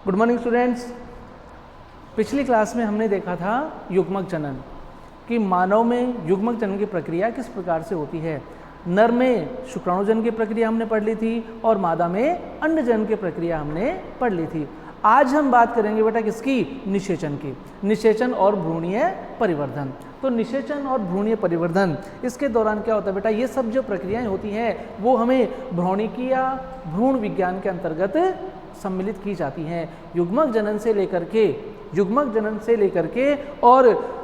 Good morning students. पिछली class में हमने देखा था युग्मक जनन कि मानव में युग्मक जनन की प्रक्रिया किस प्रकार से होती है। नर में शुक्राणु जनन की प्रक्रिया हमने पढ़ ली थी और मादा में अंड जनन की प्रक्रिया हमने पढ़ ली थी। आज हम बात करेंगे बेटा किसकी? निषेचन की। निषेचन और भ्रूणीय परिवर्धन। तो निषेचन और भ्रूणीय परिवर्धन इसके दौरान क्या होता है बेटा, ये सब जो प्रक्रियाएं होती हैं वो हमें भ्रूणिकी या भ्रूण विज्ञान के अंतर्गत सम्मिलित की जाती हैं। युग्मक जनन से लेकर के और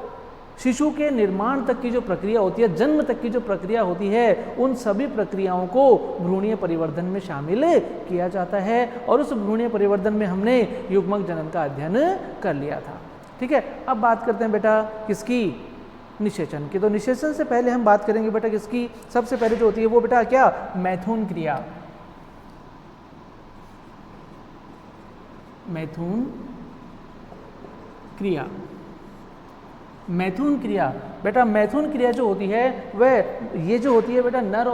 शिशु के निर्माण तक की जो प्रक्रिया होती है, जन्म तक की जो प्रक्रिया होती है, उन सभी प्रक्रियाओं को भ्रूणीय परिवर्धन में शामिल किया जाता है। और उस भ्रूणीय परिवर्धन में हमने युग्मक जनन का अध्ययन कर लिया था। ठीक है, अब बात करते हैं बेटा किसकी? निषेचन की। तो निषेचन से पहले हम बात करेंगे बेटा किसकी? सबसे पहले जो होती है वो बेटा क्या? मैथुन क्रिया। मैथुन क्रिया। मैथुन क्रिया बेटा, मैथुन क्रिया जो होती है वह ये जो होती है बेटा नर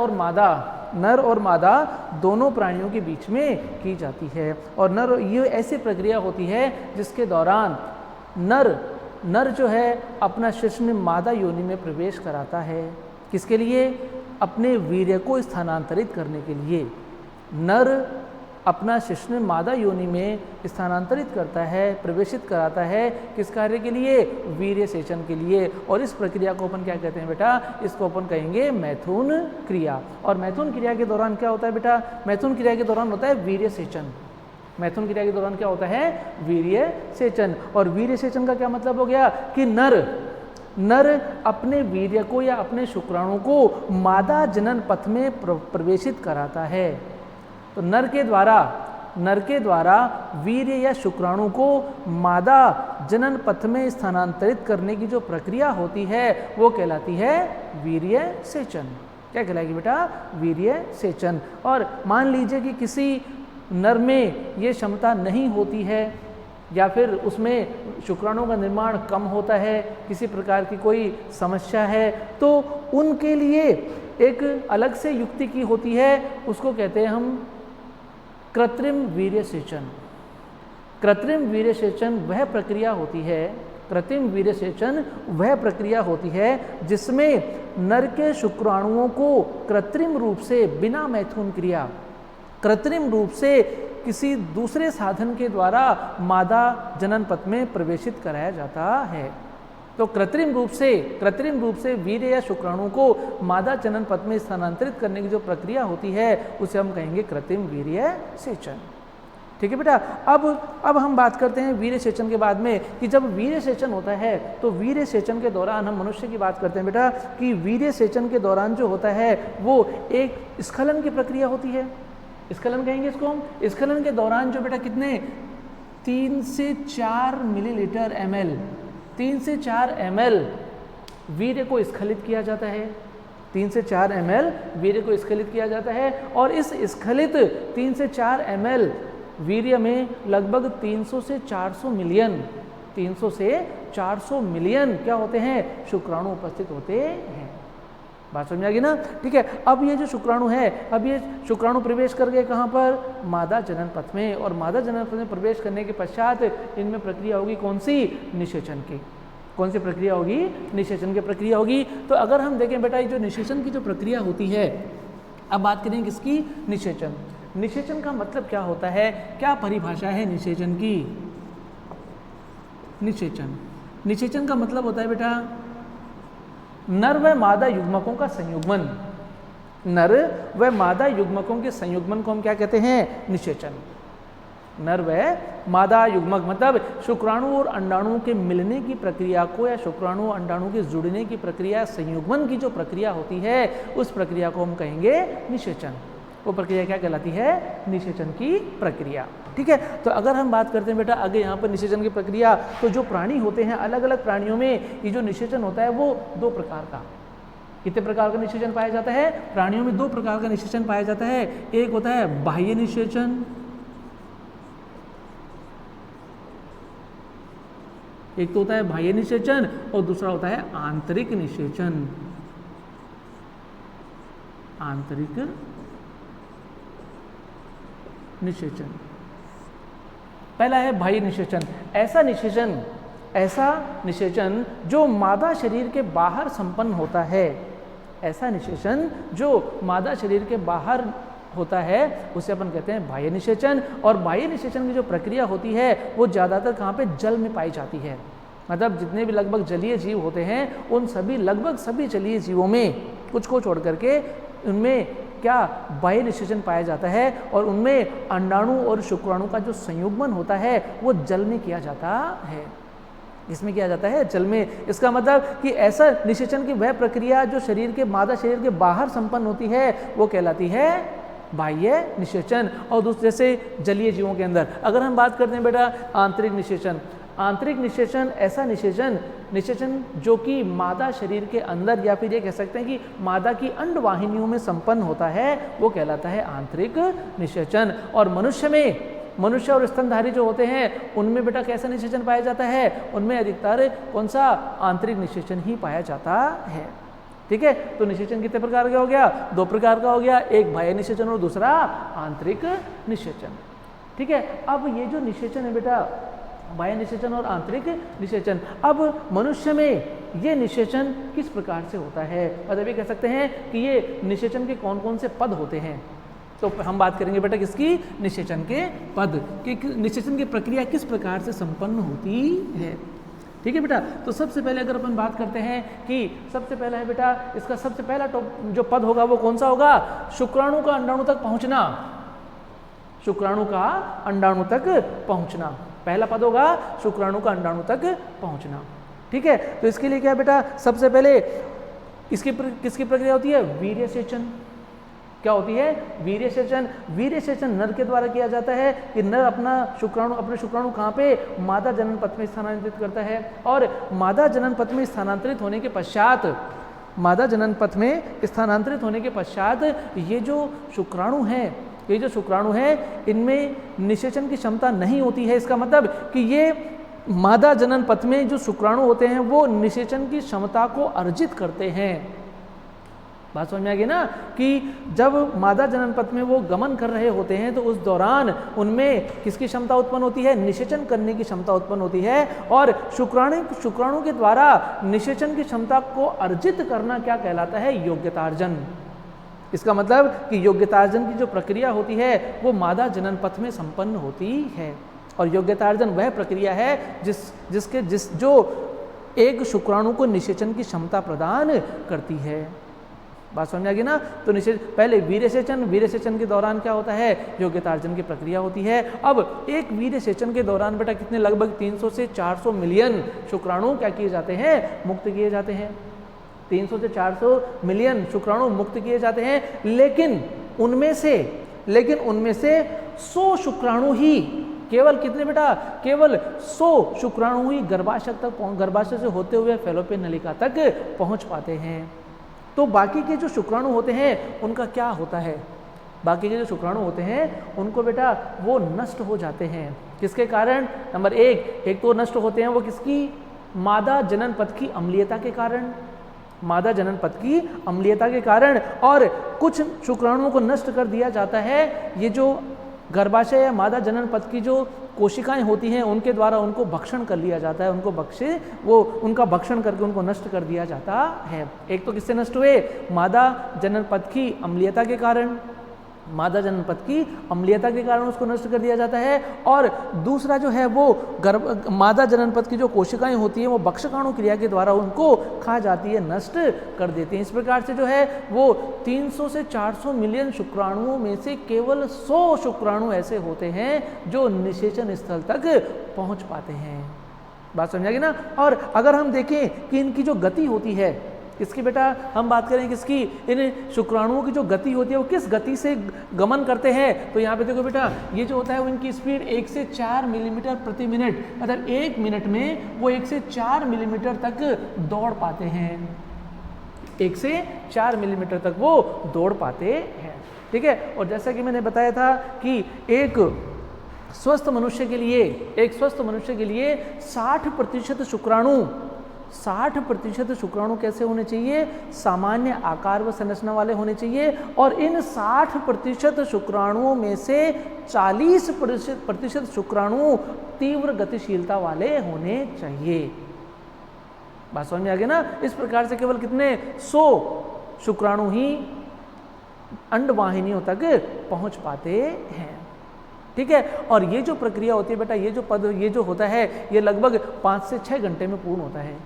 और मादा दोनों प्राणियों के बीच में की जाती है। और ये ऐसी प्रक्रिया होती है जिसके दौरान नर जो है अपना शिश्न मादा योनि में प्रवेश कराता है। किसके लिए? अपने वीर्य को स्थानांतरित करने के लिए। नर अपना शिश्न मादा योनि में स्थानांतरित करता है, प्रवेशित कराता है। किस कार्य के लिए? वीर्य सेचन के लिए। और इस प्रक्रिया को अपन क्या कहते हैं बेटा? इसको अपन कहेंगे मैथुन क्रिया। और मैथुन क्रिया के दौरान क्या होता है बेटा? मैथुन क्रिया के दौरान होता है वीर्य सेचन। मैथुन क्रिया के दौरान क्या होता है? वीर्य सेचन। और वीर्य सेचन का क्या मतलब हो गया कि नर अपने वीर्य को या अपने शुक्राणु को मादा जनन पथ में प्रवेशित कराता है। तो नर के द्वारा वीर्य या शुक्राणु को मादा जनन पथ में स्थानांतरित करने की जो प्रक्रिया होती है वो कहलाती है वीर्य सेचन। क्या कहलाएगी बेटा? वीर्य सेचन। और मान लीजिए कि किसी नर में ये क्षमता नहीं होती है या फिर उसमें शुक्राणु का निर्माण कम होता है, किसी प्रकार की कोई समस्या है, तो उनके लिए एक अलग से युक्ति की होती है, उसको कहते हैं हम कृत्रिम वीर्य सेचन। कृत्रिम वीर्य सेचन वह प्रक्रिया होती है जिसमें नर के शुक्राणुओं को कृत्रिम रूप से बिना मैथुन क्रिया, कृत्रिम रूप से किसी दूसरे साधन के द्वारा मादा जनन पथ में प्रवेशित कराया जाता है। तो कृत्रिम रूप से वीर्य या शुक्राणु को मादा जनन पथ में स्थानांतरित करने की जो प्रक्रिया होती है उसे हम कहेंगे कृत्रिम वीर्य सेचन। ठीक है बेटा। अब हम बात करते हैं वीर्य सेचन के बाद में कि जब वीर्य सेचन होता है तो वीर्य सेचन के दौरान हम मनुष्य की बात करते हैं बेटा कि वीर्य सेचन के दौरान जो होता है वो एक स्खलन की प्रक्रिया होती है। स्खलन कहेंगे इसको हम। स्खलन के दौरान जो बेटा कितने 3 से 4 मिलीलीटर ml 3 से 4 ml वीर्य को स्खलित किया जाता है। 3 से 4 ml वीर्य को स्खलित किया जाता है। और इस स्खलित 3 से 4 ml वीर्य में लगभग 300 से 400 मिलियन क्या होते हैं? शुक्राणु उपस्थित होते हैं। बात समझ आ गई ना? ठीक है। अब ये जो शुक्राणु है, अब ये शुक्राणु प्रवेश कर गए कहाँ पर? मादा जनन पथ में। और मादा जनन पथ में प्रवेश करने के पश्चात इनमें प्रक्रिया होगी कौन सी? निषेचन की। कौन सी प्रक्रिया होगी? निषेचन की प्रक्रिया होगी। तो अगर हम देखें बेटा ये जो निषेचन की जो प्रक्रिया होती है, अब बात करें किसकी? निषेचन। निषेचन का मतलब क्या होता है? क्या परिभाषा है निषेचन की? निषेचन का मतलब होता है बेटा नर व मादा युग्मकों का संयुग्मन। नर व मादा युग्मकों के संयुग्मन को हम क्या कहते हैं? निषेचन। नर व मादा युग्मक मतलब शुक्राणु और अंडाणु के मिलने की प्रक्रिया को या शुक्राणु अंडाणु के जुड़ने की प्रक्रिया, संयुग्मन की जो प्रक्रिया होती है उस प्रक्रिया को हम कहेंगे निषेचन। वो प्रक्रिया क्या कहलाती है? निषेचन की प्रक्रिया। ठीक है। तो अगर हम बात करते हैं बेटा आगे यहाँ पर निषेचन की प्रक्रिया, तो जो प्राणी होते हैं अलग अलग प्राणियों में ये जो निषेचन होता है वो 2 प्रकार का। कितने प्रकार का निषेचन पाया जाता है? प्राणियों में 2 प्रकार का निषेचन पाया जाता है। एक होता है बाह्य निषेचन, एक तो होता है बाह्य निषेचन और दूसरा होता है आंतरिक निषेचन। आंतरिक निषेचन। पहला है बाह्य निषेचन। ऐसा निषेचन जो मादा शरीर के बाहर संपन्न होता है, ऐसा निषेचन जो मादा शरीर के बाहर होता है उसे अपन कहते हैं बाह्य निषेचन। और बाह्य निषेचन की जो प्रक्रिया होती है वो ज़्यादातर कहाँ पे, जल में पाई जाती है। मतलब जितने भी लगभग जलीय जीव होते हैं उन सभी लगभग सभी जलीय जीवों में कुछ को छोड़ करके उनमें क्या बाह्य निषेचन पाया जाता है, और उनमें अंडाणु और शुक्राणु का जो संयुग्मन होता है वो जल में किया जाता है। इसमें किया जाता है जल में। इसका मतलब कि ऐसा निषेचन की वह प्रक्रिया जो शरीर के मादा शरीर के बाहर संपन्न होती है वो कहलाती है बाह्य निषेचन। और दूसरे से जलीय जीवों के अंदर अगर हम बात करते हैं बेटा आंतरिक निषेचन, आंतरिक निषेचन ऐसा निषेचन जो कि मादा शरीर के अंदर या फिर ये कह सकते हैं कि मादा की अंडवाहिनियों में संपन्न होता है वो कहलाता है आंतरिक निषेचन। और मनुष्य और स्तनधारी जो होते हैं उनमें बेटा कैसा निषेचन पाया जाता है, उनमें अधिकतर कौन सा, आंतरिक निषेचन ही पाया जाता है। ठीक है, तो निषेचन कितने प्रकार का हो गया, 2 प्रकार का हो गया, एक बाह्य निषेचन और दूसरा आंतरिक निषेचन। ठीक है, अब ये जो निषेचन है बेटा बाह्य निषेचन और आंतरिक निषेचन, अब मनुष्य में ये निषेचन किस प्रकार से होता है, मतलब ये कह सकते हैं कि ये निषेचन के कौन कौन से पद होते हैं। तो हम बात करेंगे बेटा किसकी, निषेचन के पद कि निषेचन की प्रक्रिया किस प्रकार से संपन्न होती है। ठीक है बेटा, तो सबसे पहले अगर अपन बात करते हैं कि सबसे पहला है बेटा इसका सबसे पहला जो पद होगा वो कौन सा होगा, शुक्राणु का अंडाणु तक पहुंचना। शुक्राणु का अंडाणु तक पहुंचना पहला पद होगा, शुक्राणु का अंडाणु तक पहुंचना। ठीक है, तो इसके लिए क्या है बेटा, सबसे पहले किसकी प्रक्रिया होती है, वीर्य सेचन। क्या होती है, वीर्य सेचन। वीर्य सेचन नर के द्वारा किया जाता है कि नर अपने शुक्राणु कहाँ पे, मादा जनन पथ में स्थानांतरित करता है। और मादा जनन पथ में स्थानांतरित होने के पश्चात ये जो शुक्राणु है इनमें निषेचन की क्षमता नहीं होती है। इसका मतलब कि ये मादा जनन पथ में जो शुक्राणु होते हैं वो निषेचन की क्षमता को अर्जित करते हैं। बात समझ में आ गई ना, कि जब मादा जनन पथ में वो गमन कर रहे होते हैं तो उस दौरान उनमें किसकी क्षमता उत्पन्न होती है, निषेचन करने की क्षमता उत्पन्न होती है। और शुक्राणु के द्वारा निषेचन की क्षमता को अर्जित करना क्या कहलाता है, योग्यतार्जन। इसका मतलब कि योग्यतार्जन की जो प्रक्रिया होती है वो मादा जनन पथ में संपन्न होती है। और योग्यतार्जन वह प्रक्रिया है जो एक शुक्राणु को निषेचन की क्षमता प्रदान करती है। बात समझ आ गई ना, तो पहले वीर्य सेचन के दौरान क्या होता है, योग्यतार्जन की प्रक्रिया होती है। अब एक वीर्य सेचन के दौरान बेटा कितने, लगभग 300 से 400 मिलियन शुक्राणु क्या किए जाते हैं, मुक्त किए जाते हैं। 300 से 400 मिलियन शुक्राणु मुक्त किए जाते हैं, लेकिन उनमें से 100 शुक्राणु ही, केवल कितने बेटा, केवल 100 शुक्राणु ही गर्भाशय से होते हुए फैलोपियन नलिका तक पहुंच पाते हैं। तो बाकी के जो शुक्राणु होते हैं उनका क्या होता है, बाकी के जो शुक्राणु होते हैं उनको बेटा वो नष्ट हो जाते हैं। किसके कारण, नंबर एक तो नष्ट होते हैं वो किसकी, मादा जनन पथ की अम्लीयता के कारण, मादा जनन पथ की अम्लीयता के कारण। और कुछ शुक्राणुओं को नष्ट कर दिया जाता है, ये जो गर्भाशय या मादा जनन पथ की जो कोशिकाएं होती हैं उनके द्वारा उनको भक्षण कर लिया जाता है, उनका भक्षण करके उनको नष्ट कर दिया जाता है। एक तो किससे नष्ट हुए, मादा जनन पथ की अम्लीयता के कारण, उसको नष्ट कर दिया जाता है। और दूसरा जो है वो मादा जनन पथ की जो कोशिकाएं होती हैं वो भक्षकाणु क्रिया के द्वारा उनको खा जाती है, नष्ट कर देती हैं। इस प्रकार से जो है वो 300 से 400 मिलियन शुक्राणुओं में से केवल 100 शुक्राणु ऐसे होते हैं जो निषेचन स्थल तक पहुंच पाते हैं। बात समझ आ गई ना। और अगर हम देखें कि इनकी जो गति होती है, इसकी बेटा हम बात करें किसकी, इन शुक्राणुओं की जो गति होती है वो किस गति से गमन करते हैं, तो यहाँ पे देखो बेटा ये जो होता है वो इनकी स्पीड 1 से 4 मिलीमीटर प्रति मिनट, मतलब 1 मिनट में वो 1 से 4 मिलीमीटर तक दौड़ पाते हैं, 1 से 4 मिलीमीटर तक वो दौड़ पाते हैं। ठीक है, और जैसा कि मैंने बताया था कि एक स्वस्थ मनुष्य के लिए 60% शुक्राणु 60% शुक्राणु कैसे होने चाहिए? सामान्य आकार व संरचना वाले होने चाहिए और इन 60% शुक्राणुओं में से 40% शुक्राणु तीव्र गतिशीलता वाले होने चाहिए। बात समझ में आ गई ना? इस प्रकार से केवल कितने 100 शुक्राणु ही अंडवाहिनियों तक पहुंच पाते हैं। ठीक है, और ये जो प्रक्रिया होती है बेटा, ये जो होता है ये लगभग 5 से 6 घंटे में पूर्ण होता है।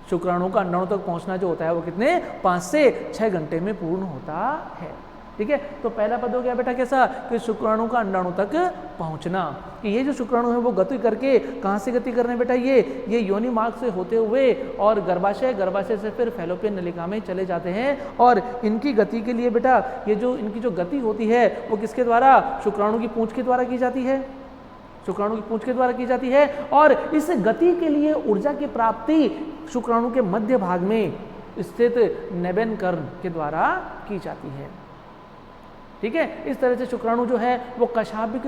शुक्राणु का अंडाणु तक पहुंचना जो होता है वो कितने 5 से 6 घंटे में पूर्ण होता है। ठीक है, तो पहला पद हो गया बेटा कैसा कि शुक्राणु का अंडाणु तक पहुंचना, कि ये जो शुक्राणु है वो गति करके कहाँ से गति कर रहे हैं बेटा? ये योनि मार्ग से होते हुए और गर्भाशय से फिर फैलोपियन नलिका में चले जाते हैं। और इनकी गति के लिए बेटा ये जो इनकी जो गति होती है वो किसके द्वारा? शुक्राणु की पूंछ के द्वारा की जाती है। शुक्राणु की पूंछ के द्वारा की जाती है और इस गति के लिए ऊर्जा की प्राप्ति शुक्राणु के मध्य भाग में स्थित नेबेन कर्ण के द्वारा की जाती है। ठीक है, इस तरह से शुक्राणु जो है वो कशाभिक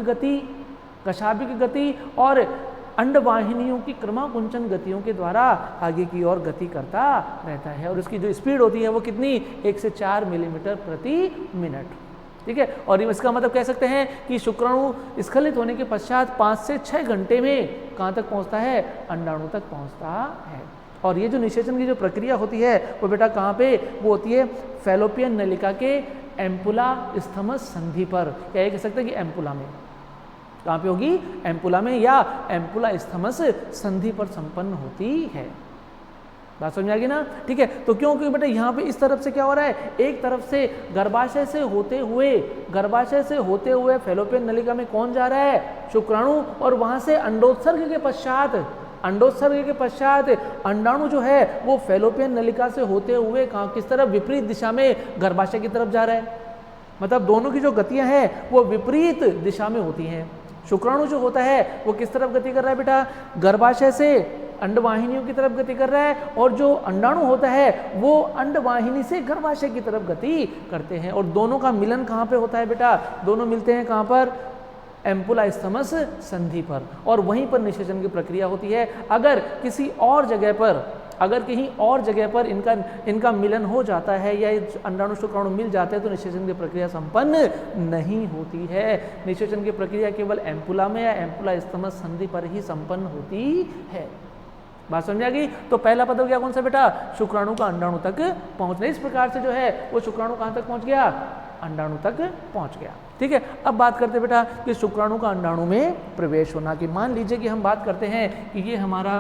गति और अंडवाहिनियों की क्रमाकुंचन गतियों के द्वारा आगे की ओर गति करता रहता है और इसकी जो स्पीड होती है वो कितनी? 1 से 4 मिलीमीटर प्रति मिनट। ठीक है, और इसका मतलब कह सकते हैं कि शुक्राणु स्खलित होने के पश्चात 5 से 6 घंटे में कहाँ तक पहुँचता है? अंडाणु तक पहुँचता है। और ये जो निषेचन की जो प्रक्रिया होती है वो बेटा कहाँ पे वो होती है? फैलोपियन नलिका के एम्पुला स्थमस संधि पर, क्या ये कह सकते हैं कि एम्पुला में, कहाँ पे होगी? एम्पुला में या एम्पुला स्थमस संधि पर संपन्न होती है। बात समझ आ गई ना? ठीक है, तो क्योंकि बेटा यहाँ पे इस तरफ से क्या हो रहा है? एक तरफ से गर्भाशय से होते हुए फैलोपियन नलिका में कौन जा रहा है? शुक्राणु, और वहां से अंडोत्सर्ग के पश्चात अंडाणु जो है वो फैलोपियन नलिका से होते हुए कहाँ किस तरफ? विपरीत दिशा में गर्भाशय की तरफ जा रहा है। मतलब दोनों की जो गतियां हैं वो विपरीत दिशा में होती हैं। शुक्राणु जो होता है वो किस तरफ गति कर रहा है बेटा? गर्भाशय से अंडवाहिनियों की तरफ गति कर रहा है और जो अंडाणु होता है वो अंडवाहिनी से गर्भाशय की तरफ गति करते हैं और दोनों का मिलन कहाँ पे होता है बेटा? दोनों मिलते हैं कहाँ पर? एम्पुला स्थमस संधि पर, और वहीं पर निषेचन की प्रक्रिया होती है। अगर कहीं और जगह पर इनका मिलन हो जाता है या अंडाणु शुक्राणु मिल जाते हैं तो निषेचन की प्रक्रिया संपन्न नहीं होती है। निषेचन की प्रक्रिया केवल एम्पुला में या एम्पुला स्थमस संधि पर ही संपन्न होती है। बात समझ आ गई? तो पहला पद हो गया कौन सा बेटा? शुक्राणु का अंडाणु तक पहुंचना। इस प्रकार से जो है वो शुक्राणु कहाँ तक पहुंच गया? अंडाणु तक पहुंच गया। ठीक है, अब बात करते हैं बेटा कि शुक्राणु का अंडाणु में प्रवेश होना। कि मान लीजिए कि हम बात करते हैं कि ये हमारा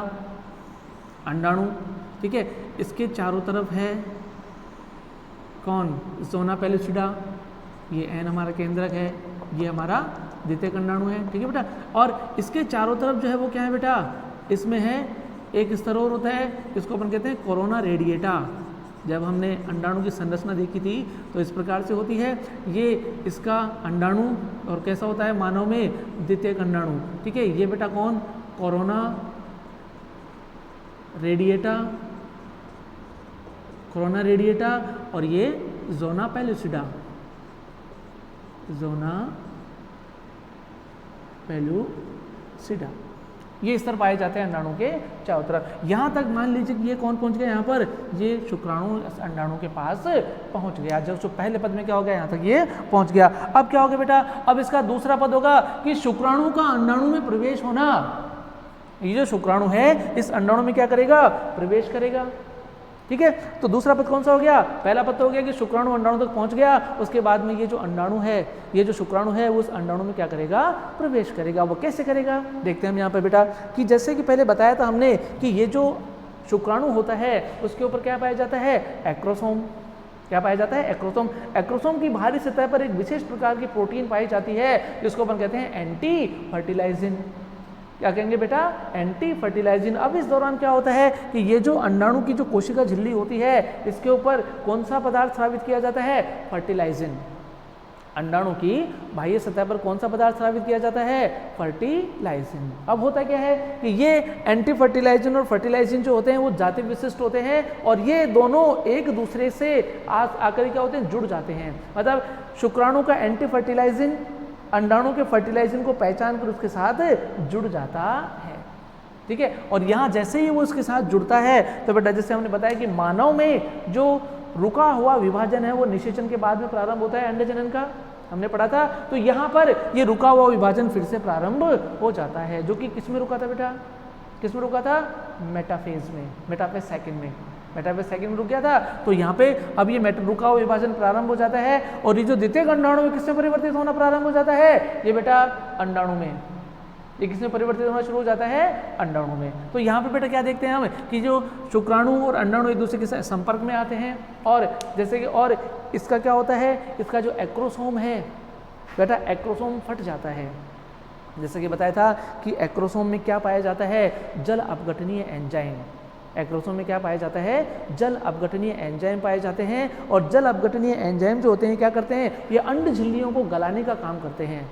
अंडाणु, ठीक है, इसके चारों तरफ है कौन? ज़ोना पेलुसिडा, ये एन हमारा केंद्रक है, ये हमारा द्वितीयक अंडाणु है। ठीक है बेटा, और इसके चारों तरफ जो है वो क्या है बेटा? इसमें है एक स्तरोर होता है, इसको अपन कहते हैं कोरोना रेडिएटा। जब हमने अंडाणु की संरचना देखी थी तो इस प्रकार से होती है। ये इसका अंडाणु और कैसा होता है मानव में? द्वितीयक अंडाणु। ठीक है, ये बेटा कौन? कोरोना रेडिएटा और ये ज़ोना पेलुसिडा। ये स्तर पाए जाते हैं अंडाणु के चारों तरफ। यहाँ तक मान लीजिए कि ये कौन पहुँच गया? यहाँ पर ये शुक्राणु अंडाणु के पास पहुँच गया। जब पहले पद में क्या हो गया? यहाँ तक ये पहुँच गया। अब क्या होगा बेटा? अब इसका दूसरा पद होगा कि शुक्राणु का अंडाणु में प्रवेश होना। ये जो शुक्राणु है इस अंडाणु में क्या करेगा? प्रवेश करेगा। ठीक है, तो दूसरा पद कौन सा हो गया? पहला पद तो हो गया कि शुक्राणु अंडाणु तक पहुंच गया, उसके बाद में ये जो अंडाणु है, ये जो शुक्राणु है वो उस अंडाणु में क्या करेगा? प्रवेश करेगा। वो कैसे करेगा? देखते हैं हम यहाँ पर बेटा कि जैसे कि पहले बताया था हमने कि ये जो शुक्राणु होता है उसके ऊपर क्या पाया जाता है? एक्रोसोम। क्या पाया जाता है? एक्रोसोम। एक्रोसोम की बाहरी सतह पर एक विशेष प्रकार की प्रोटीन पाई जाती है जिसको अपन कहते हैं एंटी फर्टिलाइजिन। क्या कहेंगे बेटा? Anti fertilizin. अब इस दौरान क्या होता है कि ये जो अंडाणु की जो कोशिका झिल्ली होती है इसके ऊपर कौन सा पदार्थ स्रावित किया जाता है? फर्टिलाइजिन। अंडाणु की बाह्य सतह पर कौन सा पदार्थ स्रावित किया जाता है? फर्टिलाइजिन। अब होता क्या है कि ये एंटी फर्टिलाइजिन और फर्टिलाइजिन जो होते हैं वो जाति विशिष्ट होते हैं और ये दोनों एक दूसरे से आकर क्या होते हैं? जुड़ जाते हैं। मतलब शुक्राणु का एंटी फर्टिलाइजिन अंडाणु के फर्टिलाइजिन को पहचान कर उसके साथ जुड़ जाता है। ठीक है। और यहाँ जैसे ही वो उसके साथ जुड़ता है तो बेटा जैसे हमने बताया कि मानव में जो रुका हुआ विभाजन है वो निषेचन के बाद में प्रारंभ होता है अंडजनन का, हमने पढ़ा था। तो यहाँ पर ये रुका हुआ विभाजन फिर से प्रारंभ हो जाता है, जो कि किस में रुका था बेटा, किस में रुका था, मेटाफेज में, मेटाफेज सेकंड में, मेटाफेज सेकंड में रुक गया था। तो यहाँ पे अब ये रुका हुआ विभाजन प्रारंभ हो जाता है और ये जो द्वितीयक अंडाणु में किसमें परिवर्तित होना प्रारंभ हो जाता है, ये बेटा अंडाणु में, ये किसमें परिवर्तित होना शुरू हो जाता है, अंडाणु में। तो यहाँ पे बेटा क्या देखते हैं हम कि जो शुक्राणु और अंडाणु एक दूसरे के साथ संपर्क में आते हैं और जैसे कि और इसका क्या होता है, इसका जो एक्रोसोम है बेटा एक्रोसोम फट जाता है। जैसे कि बताया था कि एक्रोसोम में क्या पाया जाता है, जल अपघटनीय एंजाइम। एक्रोसोम में क्या पाया जाता है, जल अपघटनीय एंजाइम पाए जाते हैं और जल अपघटनीय एंजाइम जो होते हैं क्या करते हैं, ये अंड झिल्लियों को गलाने का काम करते हैं,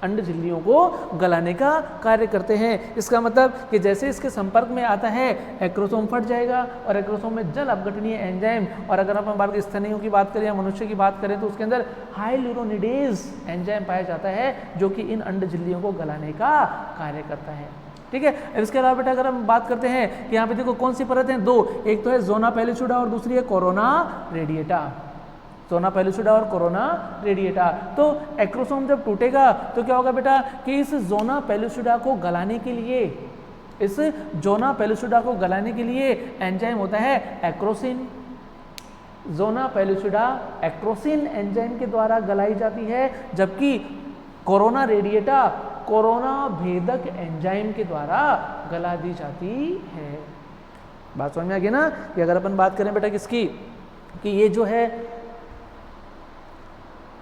अंड झिल्लियों को गलाने का कार्य करते हैं। इसका मतलब कि जैसे इसके संपर्क में आता है एक्रोसोम फट जाएगा और एक्रोसोम में जल अपघटनीय एंजाइम, और अगर अपन बात स्तनियों की बात करें या मनुष्य की बात करें तो उसके अंदर हाइलुरोनिडेज एंजाइम पाया जाता है जो कि इन अंड झिल्लियों को गलाने का कार्य करता है। ठीक है। इसके अलावा बेटा अगर हम बात करते हैं कि यहाँ पे देखो कौन सी परत है, दो, एक तो है जोना पेलिसुडा और दूसरी है कोरोना रेडिएटा, जोना पेलिसुडा और कोरोना रेडिएटा। तो एक्रोसोम जब टूटेगा तो क्या होगा बेटा कि इस जोना पेलिसुडा को गलाने के लिए, इस जोना पेलिसुडा को गलाने के लिए एंजाइम होता है एक्रोसिन। जोना पेलिसुडा एक्रोसिन एंजाइम के द्वारा गलाई जाती है, जबकि कोरोना रेडिएटा कोरोना भेदक एंजाइम के द्वारा गला दी जाती है। बात समझ में आ गई ना कि अगर अपन बात करें बेटा किसकी, कि ये जो है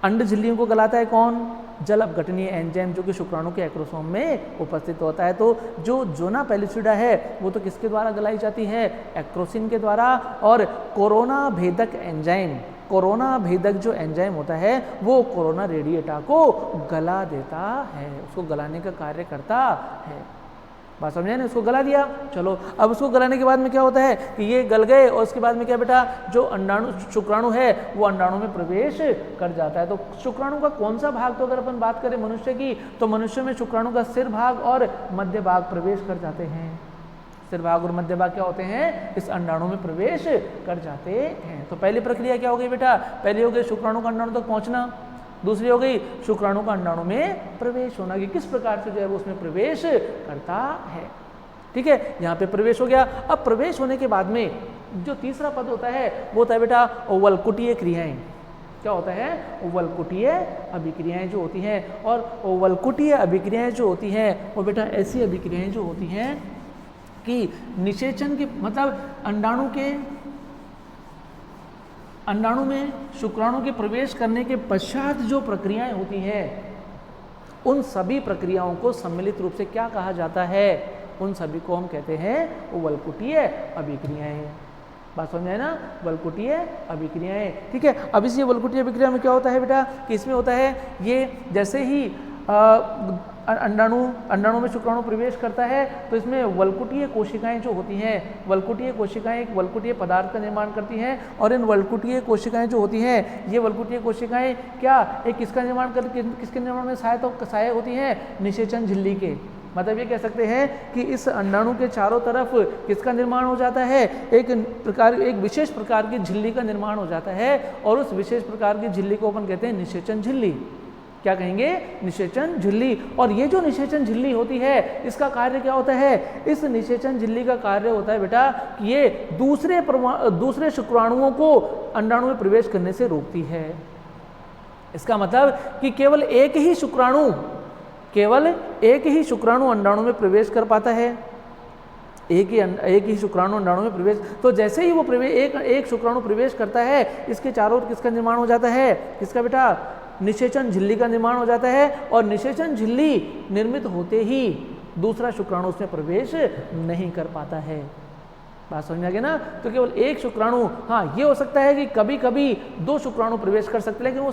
अंड झिल्लियों को गलाता है कौन, जल अपघटनीय एंजाइम जो कि शुक्राणु के एक्रोसोम में उपस्थित होता है। तो जो जोना पेलिसुडा है वो तो किसके द्वारा गलाई जाती है, एक्रोसिन के द्वारा, और कोरोना भेदक एंजाइम, कोरोना भेदक जो एंजाइम होता है वो कोरोना रेडिएटा को गला देता है, उसको गलाने का कार्य करता है। बात समझे ना, उसको गला दिया। चलो अब उसको गलाने के बाद में क्या होता है कि ये गल गए और उसके बाद में क्या बेटा, जो अंडाणु शुक्राणु है वो अंडाणु में प्रवेश कर जाता है। तो शुक्राणु का कौन सा भाग, तो अगर अपन बात करें मनुष्य की तो मनुष्य में शुक्राणु का सिर भाग और मध्य भाग प्रवेश कर जाते हैं। सिर भाग और मध्य भाग क्या होते हैं, इस अंडाणु में प्रवेश कर जाते हैं। तो पहली प्रक्रिया क्या हो गई बेटा, पहली हो गई शुक्राणु का अंडाणु तक पहुंचना, दूसरी हो गई शुक्राणु का अंडाणु में प्रवेश होना, कि किस प्रकार से जो है वो उसमें प्रवेश करता है। ठीक है, यहाँ पे प्रवेश हो गया। अब प्रवेश होने के बाद में जो तीसरा पद होता है वो होता है बेटा ओवलकुटीय क्रियाएं। क्या होता है, ओवलकुटीय अभिक्रियाएं जो होती हैं। और ओवलकुटीय अभिक्रियाएं जो होती हैं वो बेटा ऐसी अभिक्रियाएं जो होती हैं कि निषेचन के मतलब अंडाणु में शुक्राणु के प्रवेश करने के पश्चात जो प्रक्रियाएं होती हैं उन सभी प्रक्रियाओं को सम्मिलित रूप से क्या कहा जाता है, उन सभी को हम कहते हैं ओवलकुटीय अभिक्रियाएं। बात समझ में ना, वलकुटीय अभिक्रियाएं। ठीक है। अब इस वलकुटीय अभिक्रिया में क्या होता है बेटा कि इसमें होता है ये जैसे ही अंडाणु में शुक्राणु प्रवेश करता है तो इसमें वलकुटीय कोशिकाएं जो होती हैं, वलकुटीय कोशिकाएं एक वलकुटीय पदार्थ का निर्माण करती हैं। और इन वलकुटीय कोशिकाएं जो होती हैं, ये वलकुटीय कोशिकाएं क्या एक किसका निर्माण करती, किसके निर्माण में सहायक होती हैं, निषेचन झिल्ली के। मतलब ये कह सकते हैं कि इस अंडाणु के चारों तरफ किसका निर्माण हो जाता है, एक विशेष प्रकार की झिल्ली का निर्माण हो जाता है। और उस विशेष प्रकार की झिल्ली को अपन कहते हैं निषेचन झिल्ली। क्या कहेंगे, निषेचन झिल्ली। और ये जो निषेचन झिल्ली होती है इसका कार्य क्या होता है, इस निषेचन झिल्ली का कार्य होता है बेटा कि ये दूसरे शुक्राणुओं को अंडाणु में प्रवेश करने से रोकती है। इसका मतलब कि केवल एक ही शुक्राणु अंडाणु में प्रवेश कर पाता है, एक ही शुक्राणु अंडाणु में प्रवेश। तो जैसे ही वो एक शुक्राणु प्रवेश करता है इसके चारों ओर किसका निर्माण हो जाता है, किसका बेटा, निषेचन झिल्ली का निर्माण हो जाता है। और निषेचन झिल्ली निर्मित होते ही दूसरा शुक्राणु उसमें प्रवेश नहीं कर पाता है। बात समझ में आ गया ना। तो केवल एक शुक्राणु, हाँ ये हो सकता है कि कभी कभी दो शुक्राणु प्रवेश कर सकते हैं, लेकिन वो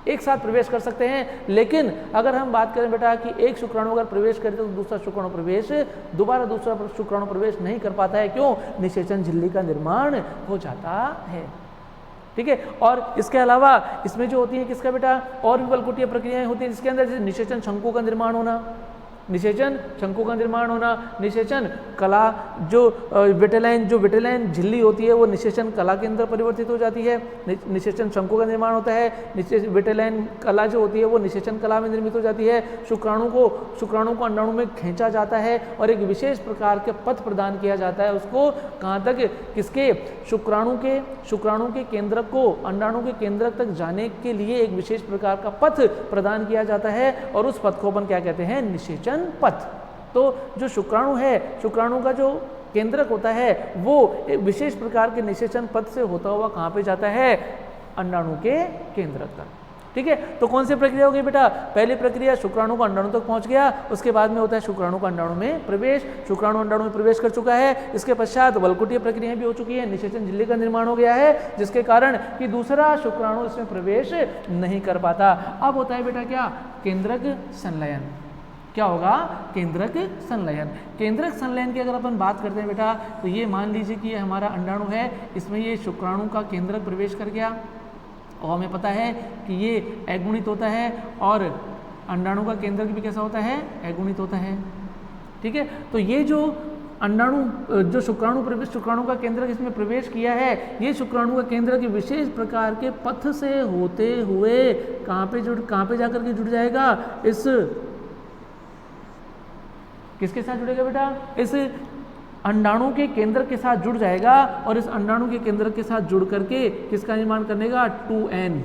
एक साथ प्रवेश कर सकते हैं। लेकिन अगर हम बात करें बेटा कि एक शुक्राणु अगर प्रवेश करे तो दूसरा शुक्राणु प्रवेश नहीं कर पाता है। क्यों, निषेचन झिल्ली का निर्माण हो जाता है। ठीक है। और इसके अलावा इसमें जो होती है किसका बेटा, और भी वलकुटीय प्रक्रियाएं होती हैं जिसके अंदर जैसे निषेचन शंकु का निर्माण होना, निषेचन शंकु का निर्माण होना, निषेचन कला जो विटेलाइन झिल्ली होती है वो निषेचन कला के अंदर परिवर्तित हो जाती है, निषेचन शंकु का निर्माण होता है, विटेलाइन कला जो होती है वो निषेचन कला में निर्मित हो जाती है, शुक्राणु को अंडाणु में खींचा जाता है और एक विशेष प्रकार के पथ प्रदान किया जाता है उसको, कहाँ तक, किसके, शुक्राणु के केंद्रक को अंडाणु के केंद्रक तक जाने के लिए एक विशेष प्रकार का पथ प्रदान किया जाता है और उस पथ को अपन क्या कहते हैं, निषेचन पथ। तो जो शुक्राणु है, शुक्राणु का जो केंद्रक होता है वो एक विशेष प्रकार के निषेचन पथ से होता हुआ कहाँ पे जाता है, अंडाणु के केंद्रक तक। ठीक है, तो कौन सी प्रक्रिया हो गई बेटा, पहली प्रक्रिया शुक्राणु का अंडाणु तक पहुंच गया, उसके बाद में होता है शुक्राणु का अंडाणु में प्रवेश, शुक्राणु अंडाणु में प्रवेश कर चुका है, इसके पश्चात वल्कुटीय प्रक्रियाएं भी हो चुकी है, निषेचन झिल्ली का निर्माण हो गया है जिसके कारण कि दूसरा शुक्राणु इसमें प्रवेश नहीं कर पाता। अब होता है बेटा क्या, केंद्रक संलयन। क्या होगा, केंद्रक संलयन। केंद्रक संलयन की अगर अपन बात करते हैं बेटा, तो ये मान लीजिए कि ये हमारा अंडाणु है, इसमें ये शुक्राणु का केंद्रक प्रवेश कर गया और हमें पता है कि ये अगुणित होता है और अंडाणु का केंद्रक भी कैसा होता है, अगुणित होता है। ठीक है, तो ये जो अंडाणु जो शुक्राणु का केंद्रक इसमें प्रवेश किया है, ये शुक्राणु का केंद्रक विशेष प्रकार के पथ से होते हुए कहाँ पे जाकर के जुड़ जाएगा, इस किसके साथ जुड़ेगा बेटा, इस अंडाणु के केंद्र के साथ जुड़ जाएगा और इस अंडाणु के केंद्र के साथ जुड़ करके किसका निर्माण कर लेगा, 2n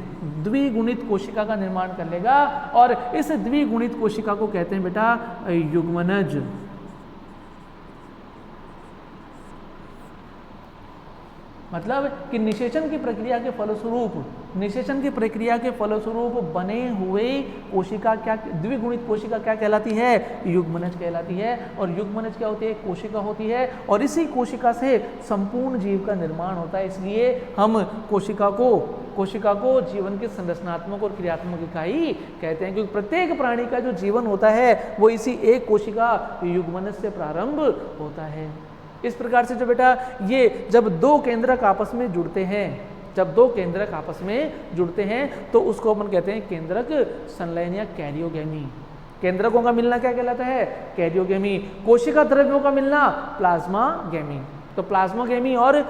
द्विगुणित कोशिका का निर्माण कर लेगा और इस द्विगुणित कोशिका को कहते हैं बेटा युग्मनज। मतलब कि निषेचन की प्रक्रिया के फलस्वरूप बने हुए कोशिका क्या, द्विगुणित कोशिका क्या कहलाती है, युग्मनज कहलाती है। और युग्मनज क्या होती है, कोशिका होती है और इसी कोशिका से संपूर्ण जीव का निर्माण होता है। इसलिए हम कोशिका को जीवन के संरचनात्मक और क्रियात्मक इकाई कहते हैं, क्योंकि प्रत्येक प्राणी का जो जीवन होता है वो इसी एक कोशिका युग्मनज से प्रारंभ होता है। इस प्रकार से जो बेटा ये जब दो केंद्रक आपस में जुड़ते हैं तो उसको अपन कहते हैं केंद्रक संलयन या कैरियोगेमी। केंद्रकों का मिलना क्या कहलाता है, कैरियोगेमी। कोशिका द्रव्यों का मिलना प्लाज्मागेमी। तो प्लाज्मागेमी और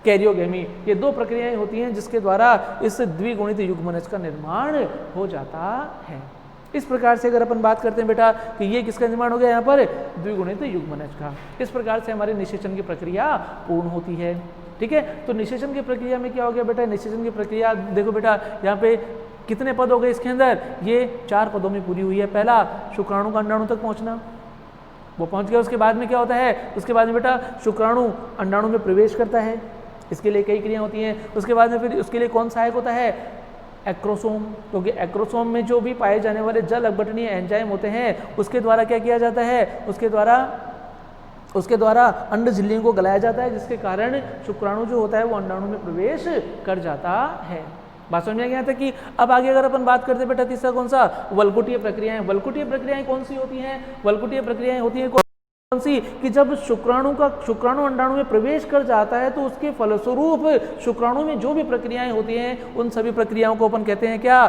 कैरियोगेमी ये दो प्रक्रियाएं होती हैं जिसके द्वारा इस द्विगुणित युग्मनज का निर्माण हो जाता है। इस प्रकार से अगर अपन बात करते हैं बेटा कि ये किसका निर्माण हो गया, यहाँ पर द्विगुणित युग्मनज का। इस प्रकार से हमारी निषेचन की प्रक्रिया पूर्ण होती है। ठीक है, तो निषेचन की प्रक्रिया में क्या हो गया बेटा, निषेचन की प्रक्रिया देखो बेटा यहाँ पे कितने पद हो गए इसके अंदर, ये 4 पदों में पूरी हुई है। पहला शुक्राणु का अंडाणु तक पहुँचना, वो पहुँच गया। उसके बाद में क्या होता है, उसके बाद में बेटा शुक्राणु अंडाणु में प्रवेश करता है, इसके लिए कई क्रिया होती हैं। उसके बाद में फिर उसके लिए कौन सहायक होता है, एक्रोसोम, क्योंकि एक्रोसोम में जो भी पाए जाने वाले जल अपघटनीय एंजाइम होते हैं उसके द्वारा क्या किया जाता है, उसके द्वारा अंड झिल्लियों को गलाया जाता है, जिसके कारण शुक्राणु जो होता है वो अंडाणु में प्रवेश कर जाता है। बात समझ में गया था कि अब आगे अगर अपन बात करते बेटा तीसरा कौन सा, वल्कुटीय प्रक्रियाएं। वल्कुटीय प्रक्रियाएं कौन सी होती हैं, वल्कुटीय प्रक्रियाएं होती हैं कौन सी कि जब शुक्राणु अंडाणु में प्रवेश कर जाता है तो उसके फलस्वरूप शुक्राणु में जो भी प्रक्रियाएं होती हैं उन सभी प्रक्रियाओं को अपन कहते हैं क्या,